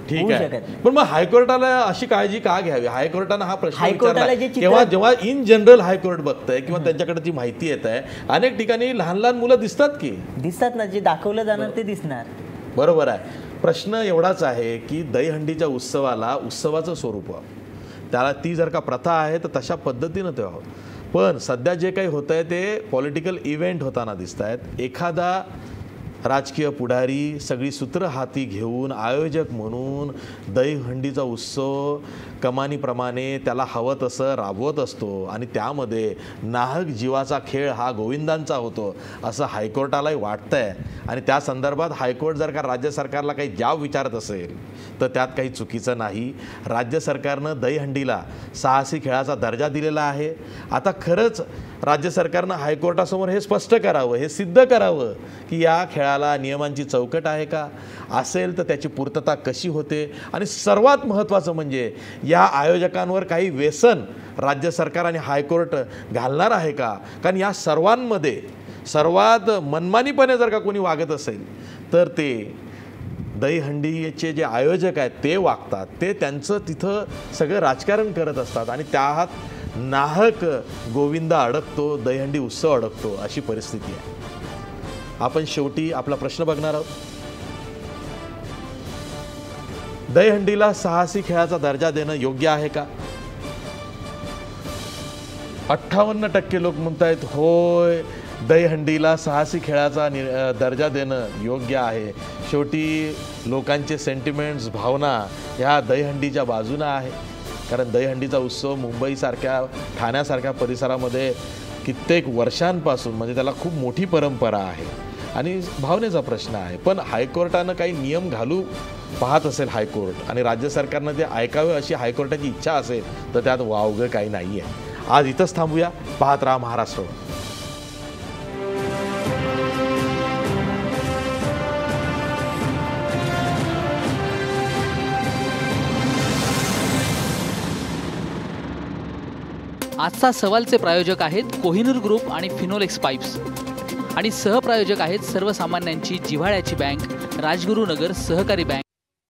ठीक आहे, पण मग हायकोर्टाला अशी काळजी का घ्यावी? हायकोर्टानं हा प्रश्न विचारला जेव्हा इन जनरल हायकोर्ट बघतंय किंवा त्यांच्याकडे जी माहिती येत आहे, अनेक ठिकाणी लहान लहान मुलं दिसतात ना, जे दाखवलं जाणार ते दिसणार. बरोबर आहे. प्रश्न एवढाच आहे की दहीहंडीच्या उत्सवाचं स्वरूप त्याला ती जर का प्रथा आहे तर तशा पद्धतीनं ते व्हावं. पण सध्या जे काही होत आहे ते पॉलिटिकल इव्हेंट होताना दिसत आहेत. एखादा राजकीय पुढारी सगळी सूत्र हाती घेऊन आयोजक म्हणून दहीहंडीचा उत्सव कमानीप्रमाणे त्याला हवं तसं राबवत असतो आणि त्यामध्ये नाहक जीवाचा खेळ हा गोविंदांचा होतो असं हायकोर्टालाही वाटतंय. आणि त्या संदर्भात हायकोर्ट जर का राज्य सरकारला काही जाब विचारत असेल तर त्यात काही चुकीचं नाही. राज्य सरकारनं दहीहंडीला साहसी खेळाचा दर्जा दिलेला आहे. आता खरंच राज्य सरकारनं हायकोर्टासमोर हे स्पष्ट करावं, हे सिद्ध करावं की या खेळाला नियमांची चौकट आहे का, असेल तर त्याची पूर्तता कशी होते. आणि सर्वात महत्त्वाचं म्हणजे या आयोजकांवर काही व्यसन राज्य सरकार आणि हायकोर्ट घालणार आहे का. कारण या सर्वांमध्ये सर्वात मनमानीपणे जर का कोणी वागत असेल तर ते दहीहंडीचे जे आयोजक आहेत ते वागतात. ते त्यांचं तिथं सगळं राजकारण करत असतात आणि त्यात नाहक गोविंदा अडकतो, दहीहंडी उत्सव अडकतो, अशी परिस्थिती आहे. आपण शेवटी आपला प्रश्न बघणार आहोत. दहीहंडीला साहसी खेळाचा दर्जा देणं योग्य आहे का? 58% लोक म्हणतायत होय, दहीहंडीला साहसी खेळाचा दर्जा देणं योग्य आहे. शेवटी लोकांचे सेंटिमेंट्स, भावना ह्या दहीहंडीच्या बाजूनं आहे. कारण दहीहंडीचा उत्सव मुंबईसारख्या ठाण्यासारख्या परिसरामध्ये कित्येक वर्षांपासून म्हणजे त्याला खूप मोठी परंपरा आहे आणि भावनेचा प्रश्न आहे. पण हायकोर्टानं काही नियम घालू पाहत असेल हायकोर्ट आणि राज्य सरकारनं ते ऐकावे अशी हायकोर्टाची इच्छा असेल तर त्यात वावगं काही नाही आहे. आज इथंच थांबूया. पाहत राहा महाराष्ट्र. आजचा सवालचे प्रायोजक आहेत कोहिनूर ग्रुप आणि फिनोलेक्स पाईप्स आणि सहप्रायोजक आहेत सर्वसामान्यांची जिव्हाळ्याची बँक राजगुरुनगर सहकारी बँक.